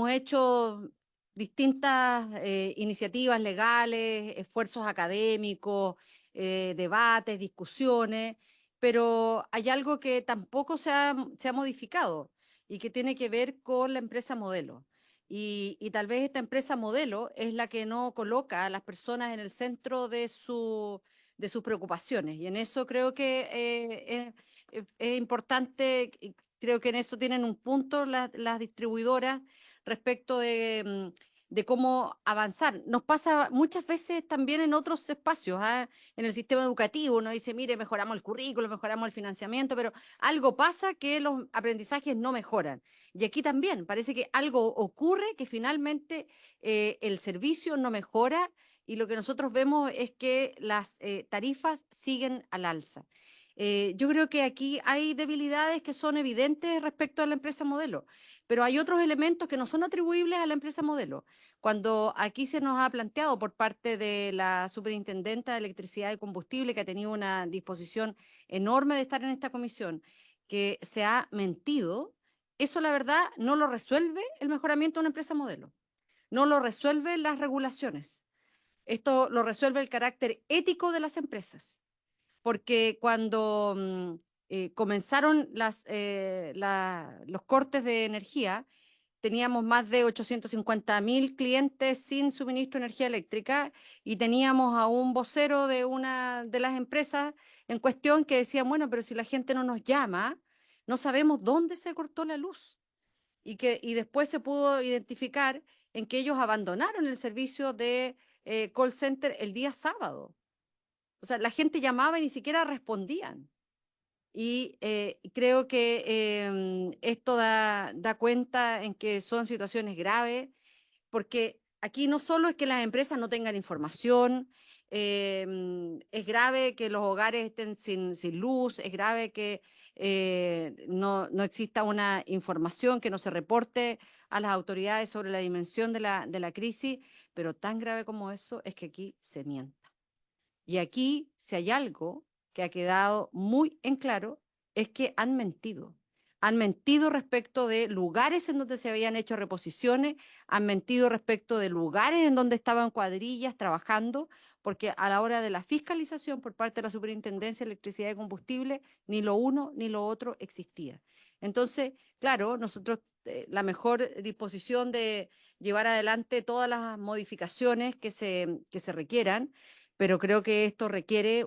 hecho distintas iniciativas legales, esfuerzos académicos, debates, discusiones, pero hay algo que tampoco se ha modificado y que tiene que ver con la empresa modelo. Y tal vez esta empresa modelo es la que no coloca a las personas en el centro de sus preocupaciones. Y en eso creo que es importante. Creo que en eso tienen un punto las distribuidoras respecto de cómo avanzar. Nos pasa muchas veces también en otros espacios, ¿ah? En el sistema educativo uno dice, mire, mejoramos el currículo, mejoramos el financiamiento, pero algo pasa que los aprendizajes no mejoran. Y aquí también parece que algo ocurre que finalmente el servicio no mejora, y lo que nosotros vemos es que las tarifas siguen al alza. Yo creo que aquí hay debilidades que son evidentes respecto a la empresa modelo, pero hay otros elementos que no son atribuibles a la empresa modelo. Cuando aquí se nos ha planteado por parte de la superintendenta de Electricidad y Combustible, que ha tenido una disposición enorme de estar en esta comisión, que se ha mentido, eso la verdad no lo resuelve el mejoramiento de una empresa modelo, no lo resuelve las regulaciones. Esto lo resuelve el carácter ético de las empresas, porque cuando comenzaron los cortes de energía, teníamos más de 850.000 clientes sin suministro de energía eléctrica, y teníamos a un vocero de una de las empresas en cuestión que decía, bueno, pero si la gente no nos llama, no sabemos dónde se cortó la luz. Y después se pudo identificar en que ellos abandonaron el servicio de call center el día sábado. O sea, la gente llamaba y ni siquiera respondían. Y creo que esto da cuenta en que son situaciones graves, porque aquí no solo es que las empresas no tengan información, es grave que los hogares estén sin luz, es grave que no exista una información, que no se reporte a las autoridades sobre la dimensión de la crisis, pero tan grave como eso es que aquí se mienta. Y aquí, si hay algo que ha quedado muy en claro, es que han mentido. Han mentido respecto de lugares en donde se habían hecho reposiciones, han mentido respecto de lugares en donde estaban cuadrillas trabajando, porque a la hora de la fiscalización por parte de la Superintendencia de Electricidad y Combustible, ni lo uno ni lo otro existía. Entonces, claro, nosotros la mejor disposición de llevar adelante todas las modificaciones que se requieran, pero creo que esto requiere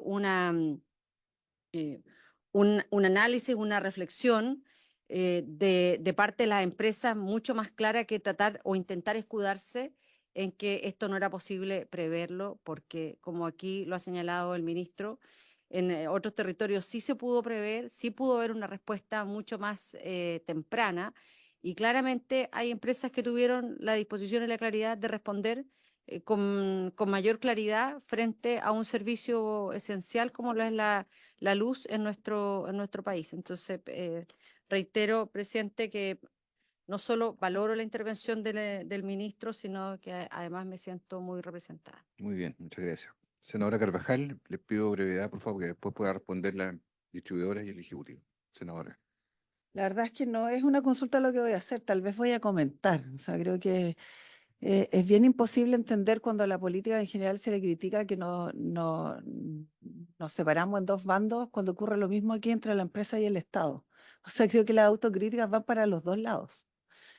un análisis, una reflexión de parte de las empresas mucho más clara que tratar o intentar escudarse en que esto no era posible preverlo, porque como aquí lo ha señalado el ministro, en otros territorios sí se pudo prever, sí pudo haber una respuesta mucho más temprana, y claramente hay empresas que tuvieron la disposición y la claridad de responder con mayor claridad frente a un servicio esencial como lo es la luz en nuestro país. Entonces, reitero, presidente, que no solo valoro la intervención del ministro, sino que además me siento muy representada. Muy bien, muchas gracias. Senadora Carvajal, les pido brevedad, por favor, porque después pueda responder la distribuidora y el ejecutivo. Senadora. La verdad es que no es una consulta lo que voy a hacer, tal vez voy a comentar. O sea, creo que es bien imposible entender cuando a la política en general se le critica que nos separamos en dos bandos cuando ocurre lo mismo aquí entre la empresa y el Estado. O sea, creo que las autocríticas van para los dos lados.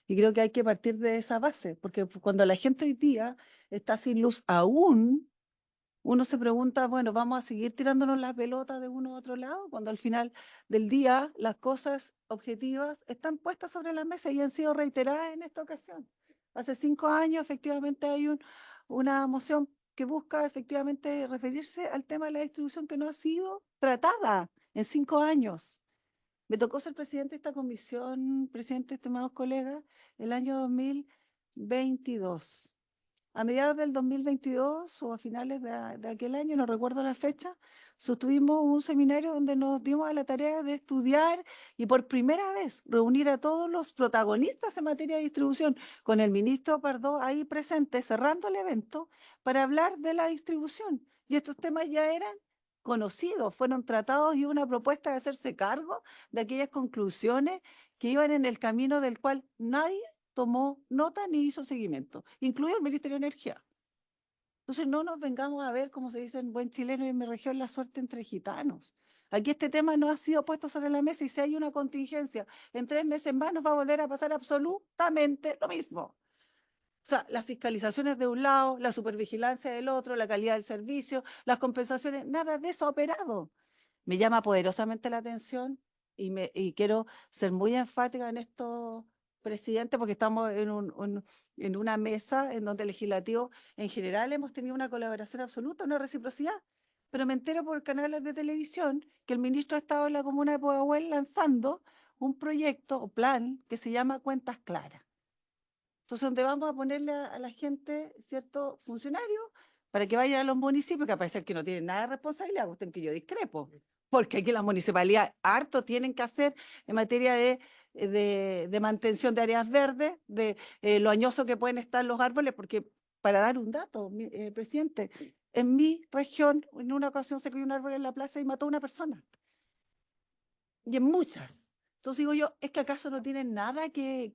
Y creo que hay que partir de esa base, porque cuando la gente hoy día está sin luz aún, uno se pregunta, bueno, ¿vamos a seguir tirándonos la pelota de uno a otro lado? Cuando al final del día las cosas objetivas están puestas sobre la mesa y han sido reiteradas en esta ocasión. Hace 5 años efectivamente hay una moción que busca efectivamente referirse al tema de la distribución que no ha sido tratada en 5 años. Me tocó ser presidente de esta comisión, presidente, estimados colegas, el año 2022. A mediados del 2022 o a finales de aquel año, no recuerdo la fecha, sostuvimos un seminario donde nos dimos a la tarea de estudiar y por primera vez reunir a todos los protagonistas en materia de distribución, con el ministro Pardo ahí presente, cerrando el evento, para hablar de la distribución. Y estos temas ya eran conocidos, fueron tratados y hubo una propuesta de hacerse cargo de aquellas conclusiones que iban en el camino del cual nadie tomó nota ni hizo seguimiento, incluido el Ministerio de Energía. Entonces no nos vengamos a ver, como se dice en buen chileno y en mi región, la suerte entre gitanos. Aquí este tema no ha sido puesto sobre la mesa y si hay una contingencia en 3 meses más nos va a volver a pasar absolutamente lo mismo. O sea, las fiscalizaciones de un lado, la supervigilancia del otro, la calidad del servicio, las compensaciones, nada de eso ha operado. Me llama poderosamente la atención y quiero ser muy enfática en esto, presidente, porque estamos en una mesa en donde el legislativo en general hemos tenido una colaboración absoluta, una reciprocidad, pero me entero por canales de televisión que el ministro ha estado en la comuna de Pudahuel lanzando un proyecto o plan que se llama Cuentas Claras. Entonces, donde vamos a ponerle a la gente, ciertos funcionarios, para que vayan a los municipios, que parece que no tienen nada de responsabilidad, usted que yo discrepo, porque aquí las municipalidades harto tienen que hacer en materia de mantención de áreas verdes, de lo añoso que pueden estar los árboles, porque para dar un dato, presidente, en mi región, en una ocasión se cayó un árbol en la plaza y mató a una persona. Y en muchas. Entonces digo yo, ¿es que acaso no tienen nada que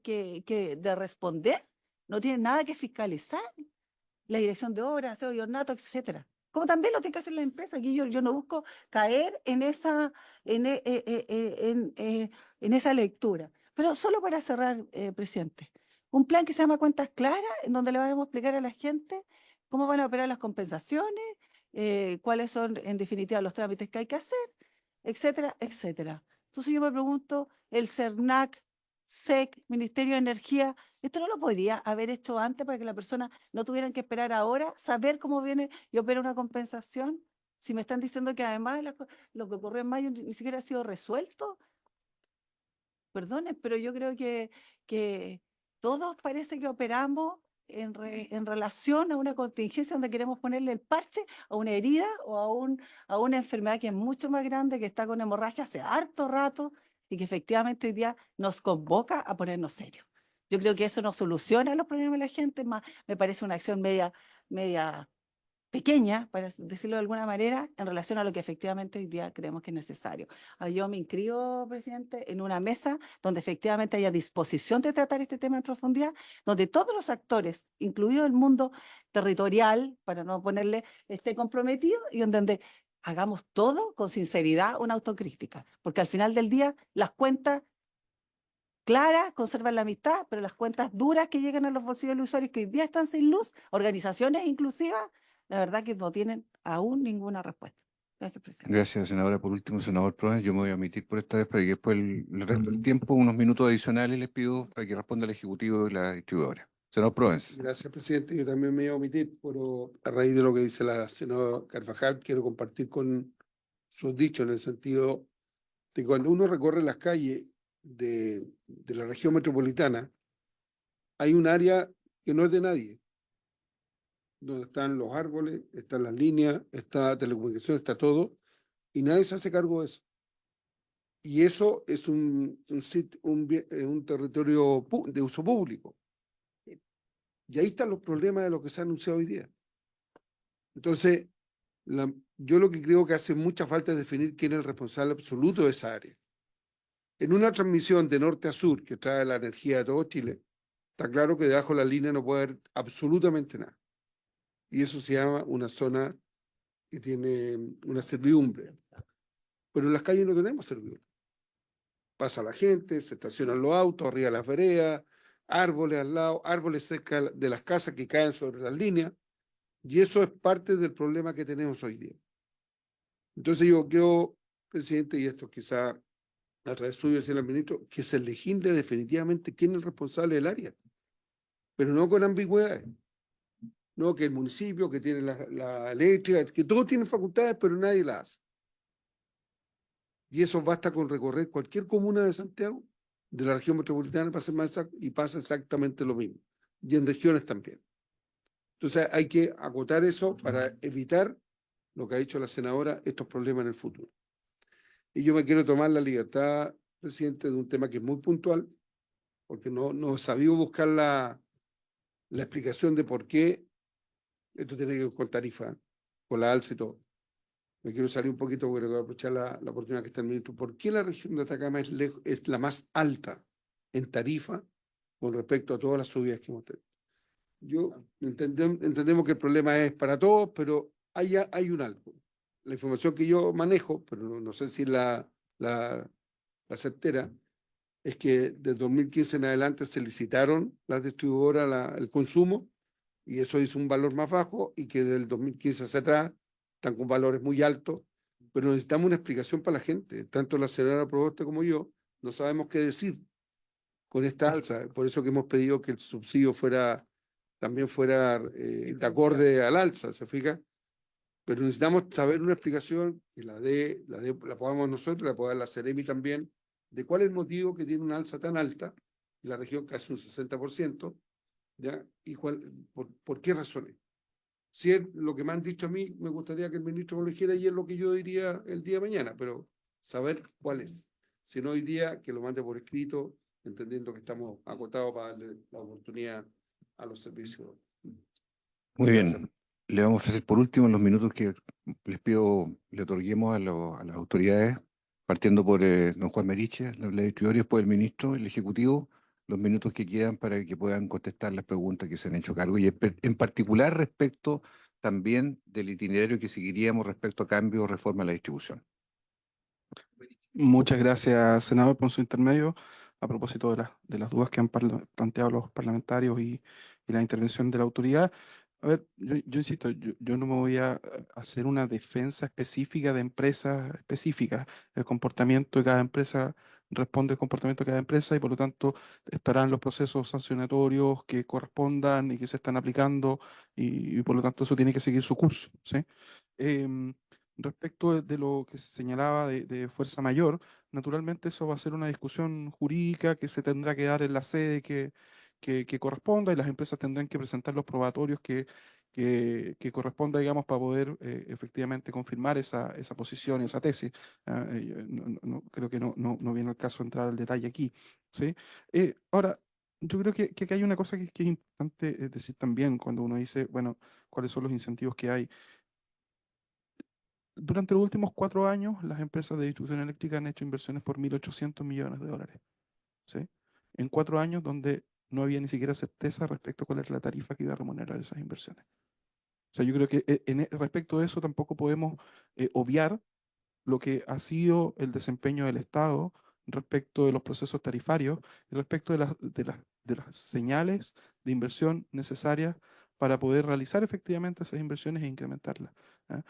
de responder? ¿No tienen nada que fiscalizar? La dirección de obras, aseo y ornato, etcétera. Como también lo tiene que hacer la empresa. Aquí yo no busco caer en esa lectura. Pero solo para cerrar, presidente, un plan que se llama Cuentas Claras, en donde le vamos a explicar a la gente cómo van a operar las compensaciones, cuáles son en definitiva los trámites que hay que hacer, etcétera, etcétera. Entonces yo me pregunto, el CERNAC, SEC, Ministerio de Energía, ¿esto no lo podría haber hecho antes para que la persona no tuvieran que esperar ahora, saber cómo viene y opera una compensación? Si me están diciendo que además lo que ocurrió en mayo ni siquiera ha sido resuelto. Perdonen, pero yo creo que todos parece que operamos en relación a una contingencia donde queremos ponerle el parche a una herida o a una enfermedad que es mucho más grande, que está con hemorragia hace harto rato y que efectivamente hoy día nos convoca a ponernos serios. Yo creo que eso no soluciona los problemas de la gente, más me parece una acción media pequeña, para decirlo de alguna manera, en relación a lo que efectivamente hoy día creemos que es necesario. Yo me inscribo, presidente, en una mesa donde efectivamente haya disposición de tratar este tema en profundidad, donde todos los actores, incluido el mundo territorial, para no ponerle, esté comprometido y en donde hagamos todo con sinceridad, una autocrítica, porque al final del día las cuentas claras conservan la amistad, pero las cuentas duras que llegan a los bolsillos de los usuarios que hoy día están sin luz, organizaciones inclusivas, la verdad que no tienen aún ninguna respuesta. Gracias, presidente. Gracias, senadora. Por último, senador Proens, yo me voy a omitir por esta vez para que después el resto del tiempo, unos minutos adicionales les pido para que responda el Ejecutivo y la distribuidora. Senador Proens. Gracias, presidente. Yo también me voy a omitir, pero a raíz de lo que dice la senadora Carvajal, quiero compartir con sus dichos en el sentido de que cuando uno recorre las calles de la región metropolitana, hay un área que no es de nadie, donde están los árboles, están las líneas, está telecomunicación, está todo, y nadie se hace cargo de eso. Y eso es un territorio de uso público. Y ahí están los problemas de lo que se ha anunciado hoy día. Entonces, yo lo que creo que hace mucha falta es definir quién es el responsable absoluto de esa área. En una transmisión de norte a sur que trae la energía de todo Chile, está claro que debajo de la línea no puede haber absolutamente nada. Y eso se llama una zona que tiene una servidumbre. Pero en las calles no tenemos servidumbre. Pasa la gente, se estacionan los autos arriba de las veredas, árboles al lado, árboles cerca de las casas que caen sobre las líneas, y eso es parte del problema que tenemos hoy día. Entonces yo creo, presidente, y esto quizá a través suyo decirle al ministro, que se legisle definitivamente quién es el responsable del área, pero no con ambigüedades. No que el municipio, que tiene la eléctrica, que todos tienen facultades, pero nadie las hace. Y eso basta con recorrer cualquier comuna de Santiago, de la región metropolitana, para ser más exacto, y pasa exactamente lo mismo. Y en regiones también. Entonces hay que acotar eso para evitar lo que ha dicho la senadora, estos problemas en el futuro. Y yo me quiero tomar la libertad, presidente, de un tema que es muy puntual, porque no he sabido buscar la explicación de por qué esto tiene que ver con tarifa, con la alza y todo. Me quiero salir un poquito porque quiero aprovechar la oportunidad que está el ministro. ¿Por qué la región de Atacama es la más alta en tarifa con respecto a todas las subidas que hemos tenido? Entendemos que el problema es para todos, pero hay un algo. La información que yo manejo, pero no sé si la certera, es que desde 2015 en adelante se licitaron las distribuidoras el consumo y eso hizo un valor más bajo y que del 2015 hacia atrás están con valores muy altos, pero necesitamos una explicación para la gente. Tanto la senadora Proboste como yo no sabemos qué decir con esta alza. Por eso que hemos pedido que el subsidio también fuera de acorde al alza, ¿se fija? Pero necesitamos saber una explicación que la podamos nosotros, la pueda dar la Ceremi también, de cuál es el motivo que tiene una alza tan alta, en la región casi un 60%, ¿ya? Y por qué razones. Si es lo que me han dicho a mí, me gustaría que el ministro me lo dijera y es lo que yo diría el día de mañana, pero saber cuál es. Si no hoy día, que lo mande por escrito, entendiendo que estamos acotados para darle la oportunidad a los servicios. Muy bien. Le vamos a ofrecer por último los minutos que les pido le otorguemos a las autoridades, partiendo por don Juan Meriche, la distribuidora, y después el ministro, el ejecutivo, los minutos que quedan para que puedan contestar las preguntas que se han hecho cargo, y en particular respecto también del itinerario que seguiríamos respecto a cambio o reforma a la distribución. Muchas gracias, senador, por su intermedio. A propósito de las dudas que han planteado los parlamentarios y la intervención de la autoridad. A ver, yo insisto, yo no me voy a hacer una defensa específica de empresas específicas. El comportamiento de cada empresa responde al comportamiento de cada empresa y por lo tanto estarán los procesos sancionatorios que correspondan y que se están aplicando y por lo tanto eso tiene que seguir su curso, ¿sí? Respecto de lo que se señalaba de fuerza mayor, naturalmente eso va a ser una discusión jurídica que se tendrá que dar en la sede que corresponda y las empresas tendrán que presentar los probatorios que corresponda, digamos, para poder efectivamente confirmar esa posición y esa tesis. Creo que no viene el caso entrar al detalle aquí, ¿sí? Ahora, yo creo que hay una cosa que es importante decir también cuando uno dice, bueno, cuáles son los incentivos que hay. Durante los últimos 4 años, las empresas de distribución eléctrica han hecho inversiones por 1.800 millones de dólares, ¿sí? En 4 años donde no había ni siquiera certeza respecto a cuál era la tarifa que iba a remunerar esas inversiones. O sea, yo creo que respecto de eso tampoco podemos obviar lo que ha sido el desempeño del Estado respecto de los procesos tarifarios y respecto de las señales de inversión necesarias para poder realizar efectivamente esas inversiones e incrementarlas. ¿ah?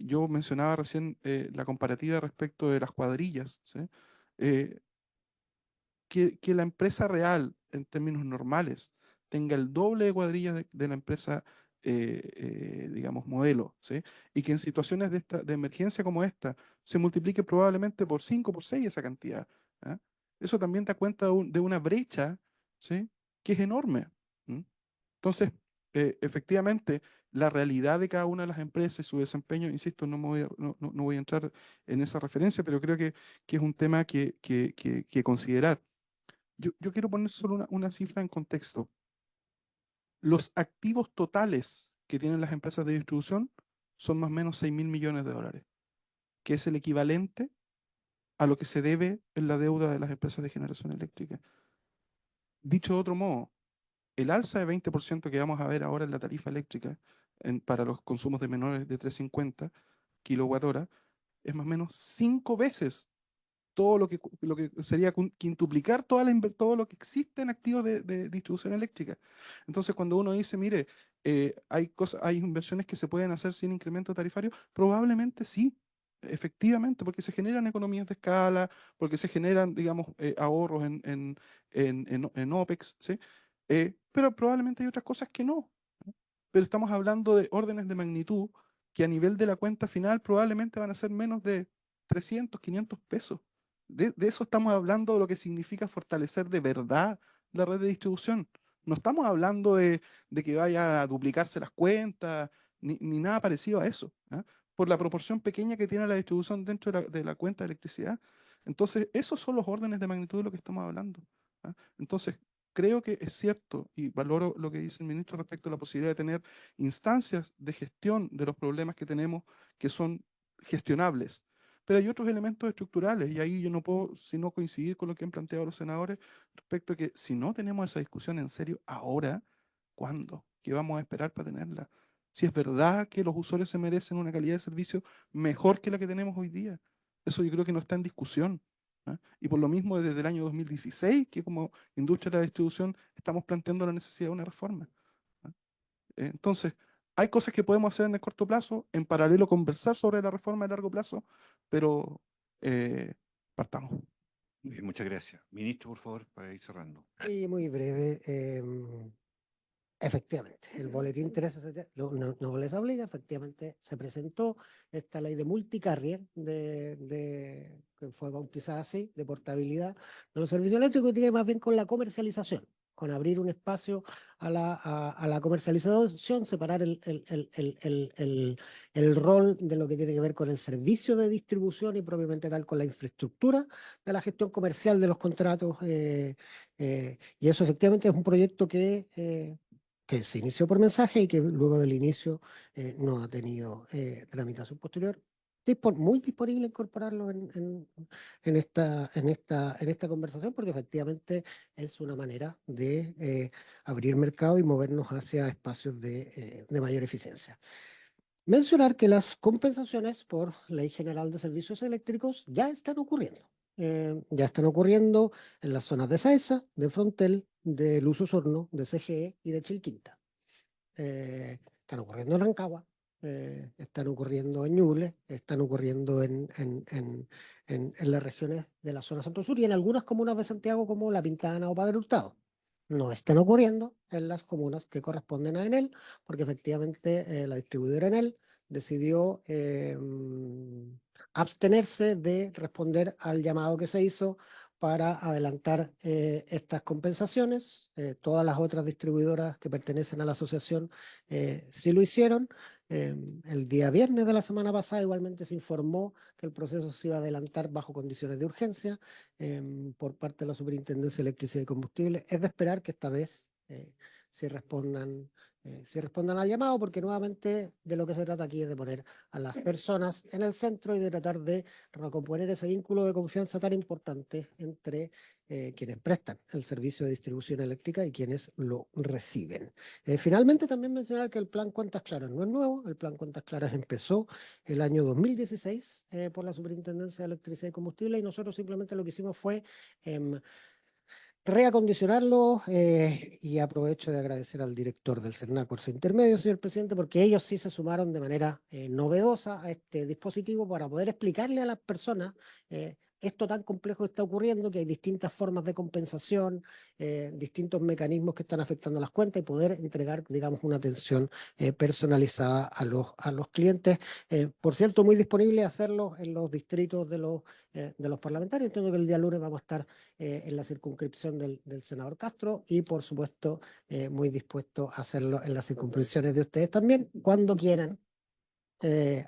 Yo mencionaba recién la comparativa respecto de las cuadrillas, ¿sí? Eh, que la empresa real, en términos normales, tenga el doble de cuadrillas de la empresa, digamos, modelo, ¿sí? Y que en situaciones de emergencia como esta se multiplique probablemente por 5, por 6 esa cantidad. ¿Ah? Eso también da cuenta de una brecha, ¿sí? Que es enorme. ¿Mm? Entonces, efectivamente, la realidad de cada una de las empresas y su desempeño, insisto, no voy a entrar en esa referencia, pero creo que es un tema que considerar. Yo quiero poner solo una cifra en contexto. Los activos totales que tienen las empresas de distribución son más o menos 6.000 millones de dólares, que es el equivalente a lo que se debe en la deuda de las empresas de generación eléctrica. Dicho de otro modo, el alza de 20% que vamos a ver ahora en la tarifa eléctrica para los consumos de menores de 350 kWh es más o menos 5 veces todo lo que sería quintuplicar todo lo que existe en activos de distribución eléctrica. Entonces, cuando uno dice, mire, hay inversiones que se pueden hacer sin incremento tarifario, probablemente sí, efectivamente, porque se generan economías de escala, porque se generan, digamos, ahorros en OPEX, ¿sí? Pero probablemente hay otras cosas que no. Pero estamos hablando de órdenes de magnitud que a nivel de la cuenta final probablemente van a ser menos de 300, 500 pesos. De eso estamos hablando, de lo que significa fortalecer de verdad la red de distribución. No estamos hablando de que vaya a duplicarse las cuentas, ni nada parecido a eso, ¿ah? Por la proporción pequeña que tiene la distribución dentro de la cuenta de electricidad. Entonces, esos son los órdenes de magnitud de lo que estamos hablando, ¿ah? Entonces, creo que es cierto y valoro lo que dice el ministro respecto a la posibilidad de tener instancias de gestión de los problemas que tenemos que son gestionables. Pero hay otros elementos estructurales y ahí yo no puedo sino coincidir con lo que han planteado los senadores respecto a que si no tenemos esa discusión en serio ahora, ¿cuándo? ¿Qué vamos a esperar para tenerla? Si es verdad que los usuarios se merecen una calidad de servicio mejor que la que tenemos hoy día. Eso yo creo que no está en discusión. ¿Ah? Y por lo mismo, desde el año 2016, que como industria de la distribución estamos planteando la necesidad de una reforma. ¿Ah? Entonces, hay cosas que podemos hacer en el corto plazo, en paralelo conversar sobre la reforma a largo plazo, pero partamos. Muy bien, muchas gracias. Ministro, por favor, para ir cerrando. Y muy breve. Efectivamente, el boletín 1370 no les obliga, efectivamente se presentó esta ley de multicarrier, que fue bautizada así, de portabilidad de los servicios eléctricos, y tiene más bien con la comercialización, con abrir un espacio a la comercialización, separar el rol de lo que tiene que ver con el servicio de distribución y propiamente tal con la infraestructura de la gestión comercial de los contratos. Y eso efectivamente es un proyecto que se inició por mensaje y que luego del inicio no ha tenido tramitación posterior. Muy disponible incorporarlo en esta conversación, porque efectivamente es una manera de abrir mercado y movernos hacia espacios de mayor eficiencia. Mencionar que las compensaciones por Ley General de Servicios Eléctricos ya están ocurriendo. Ya están ocurriendo en las zonas de Saesa, de Frontel, de Luz Osorno, de CGE y de Chilquinta. Están ocurriendo en Rancagua, están ocurriendo en Ñuble, están ocurriendo en las regiones de la zona centro-sur y en algunas comunas de Santiago como La Pintana o Padre Hurtado. No están ocurriendo en las comunas que corresponden a Enel, porque efectivamente la distribuidora Enel decidió abstenerse de responder al llamado que se hizo para adelantar estas compensaciones. Todas las otras distribuidoras que pertenecen a la asociación sí lo hicieron. El día viernes de la semana pasada igualmente se informó que el proceso se iba a adelantar bajo condiciones de urgencia por parte de la Superintendencia de Electricidad y Combustible. Es de esperar que esta vez se respondan al llamado, porque nuevamente de lo que se trata aquí es de poner a las personas en el centro y de tratar de recomponer ese vínculo de confianza tan importante entre quienes prestan el servicio de distribución eléctrica y quienes lo reciben. Finalmente, también mencionar que el Plan Cuentas Claras no es nuevo. El Plan Cuentas Claras empezó el año 2016 por la Superintendencia de Electricidad y Combustible, y nosotros simplemente lo que hicimos fue reacondicionarlos y aprovecho de agradecer al director del CERNAC por su intermedio, señor presidente, porque ellos sí se sumaron de manera novedosa a este dispositivo para poder explicarle a las personas esto tan complejo que está ocurriendo, que hay distintas formas de compensación, distintos mecanismos que están afectando las cuentas y poder entregar, digamos, una atención personalizada a los clientes. Por cierto, muy disponible hacerlo en los distritos de los parlamentarios. Entiendo que el día lunes vamos a estar en la circunscripción del senador Castro y, por supuesto, muy dispuesto a hacerlo en las circunscripciones de ustedes también, cuando quieran.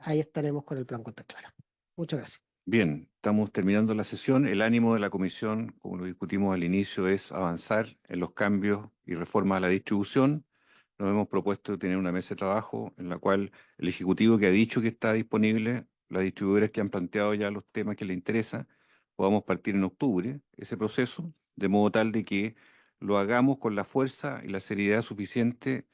Ahí estaremos con el plan Cuentas Claras. Muchas gracias. Bien, estamos terminando la sesión. El ánimo de la comisión, como lo discutimos al inicio, es avanzar en los cambios y reformas a la distribución. Nos hemos propuesto tener una mesa de trabajo en la cual el Ejecutivo, que ha dicho que está disponible, las distribuidoras que han planteado ya los temas que les interesan, podamos partir en octubre ese proceso, de modo tal de que lo hagamos con la fuerza y la seriedad suficiente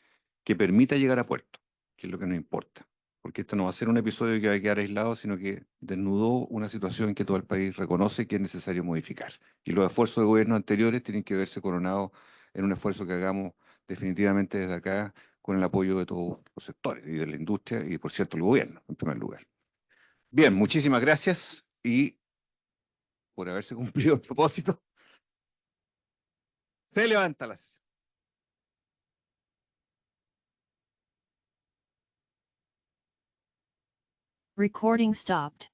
que permita llegar a puerto, que es lo que nos importa. Porque esto no va a ser un episodio que va a quedar aislado, sino que desnudó una situación que todo el país reconoce que es necesario modificar. Y los esfuerzos de gobiernos anteriores tienen que verse coronados en un esfuerzo que hagamos definitivamente desde acá, con el apoyo de todos los sectores y de la industria y, por cierto, el gobierno, en primer lugar. Bien, muchísimas gracias y por haberse cumplido el propósito. Se levanta la sesión. Recording stopped.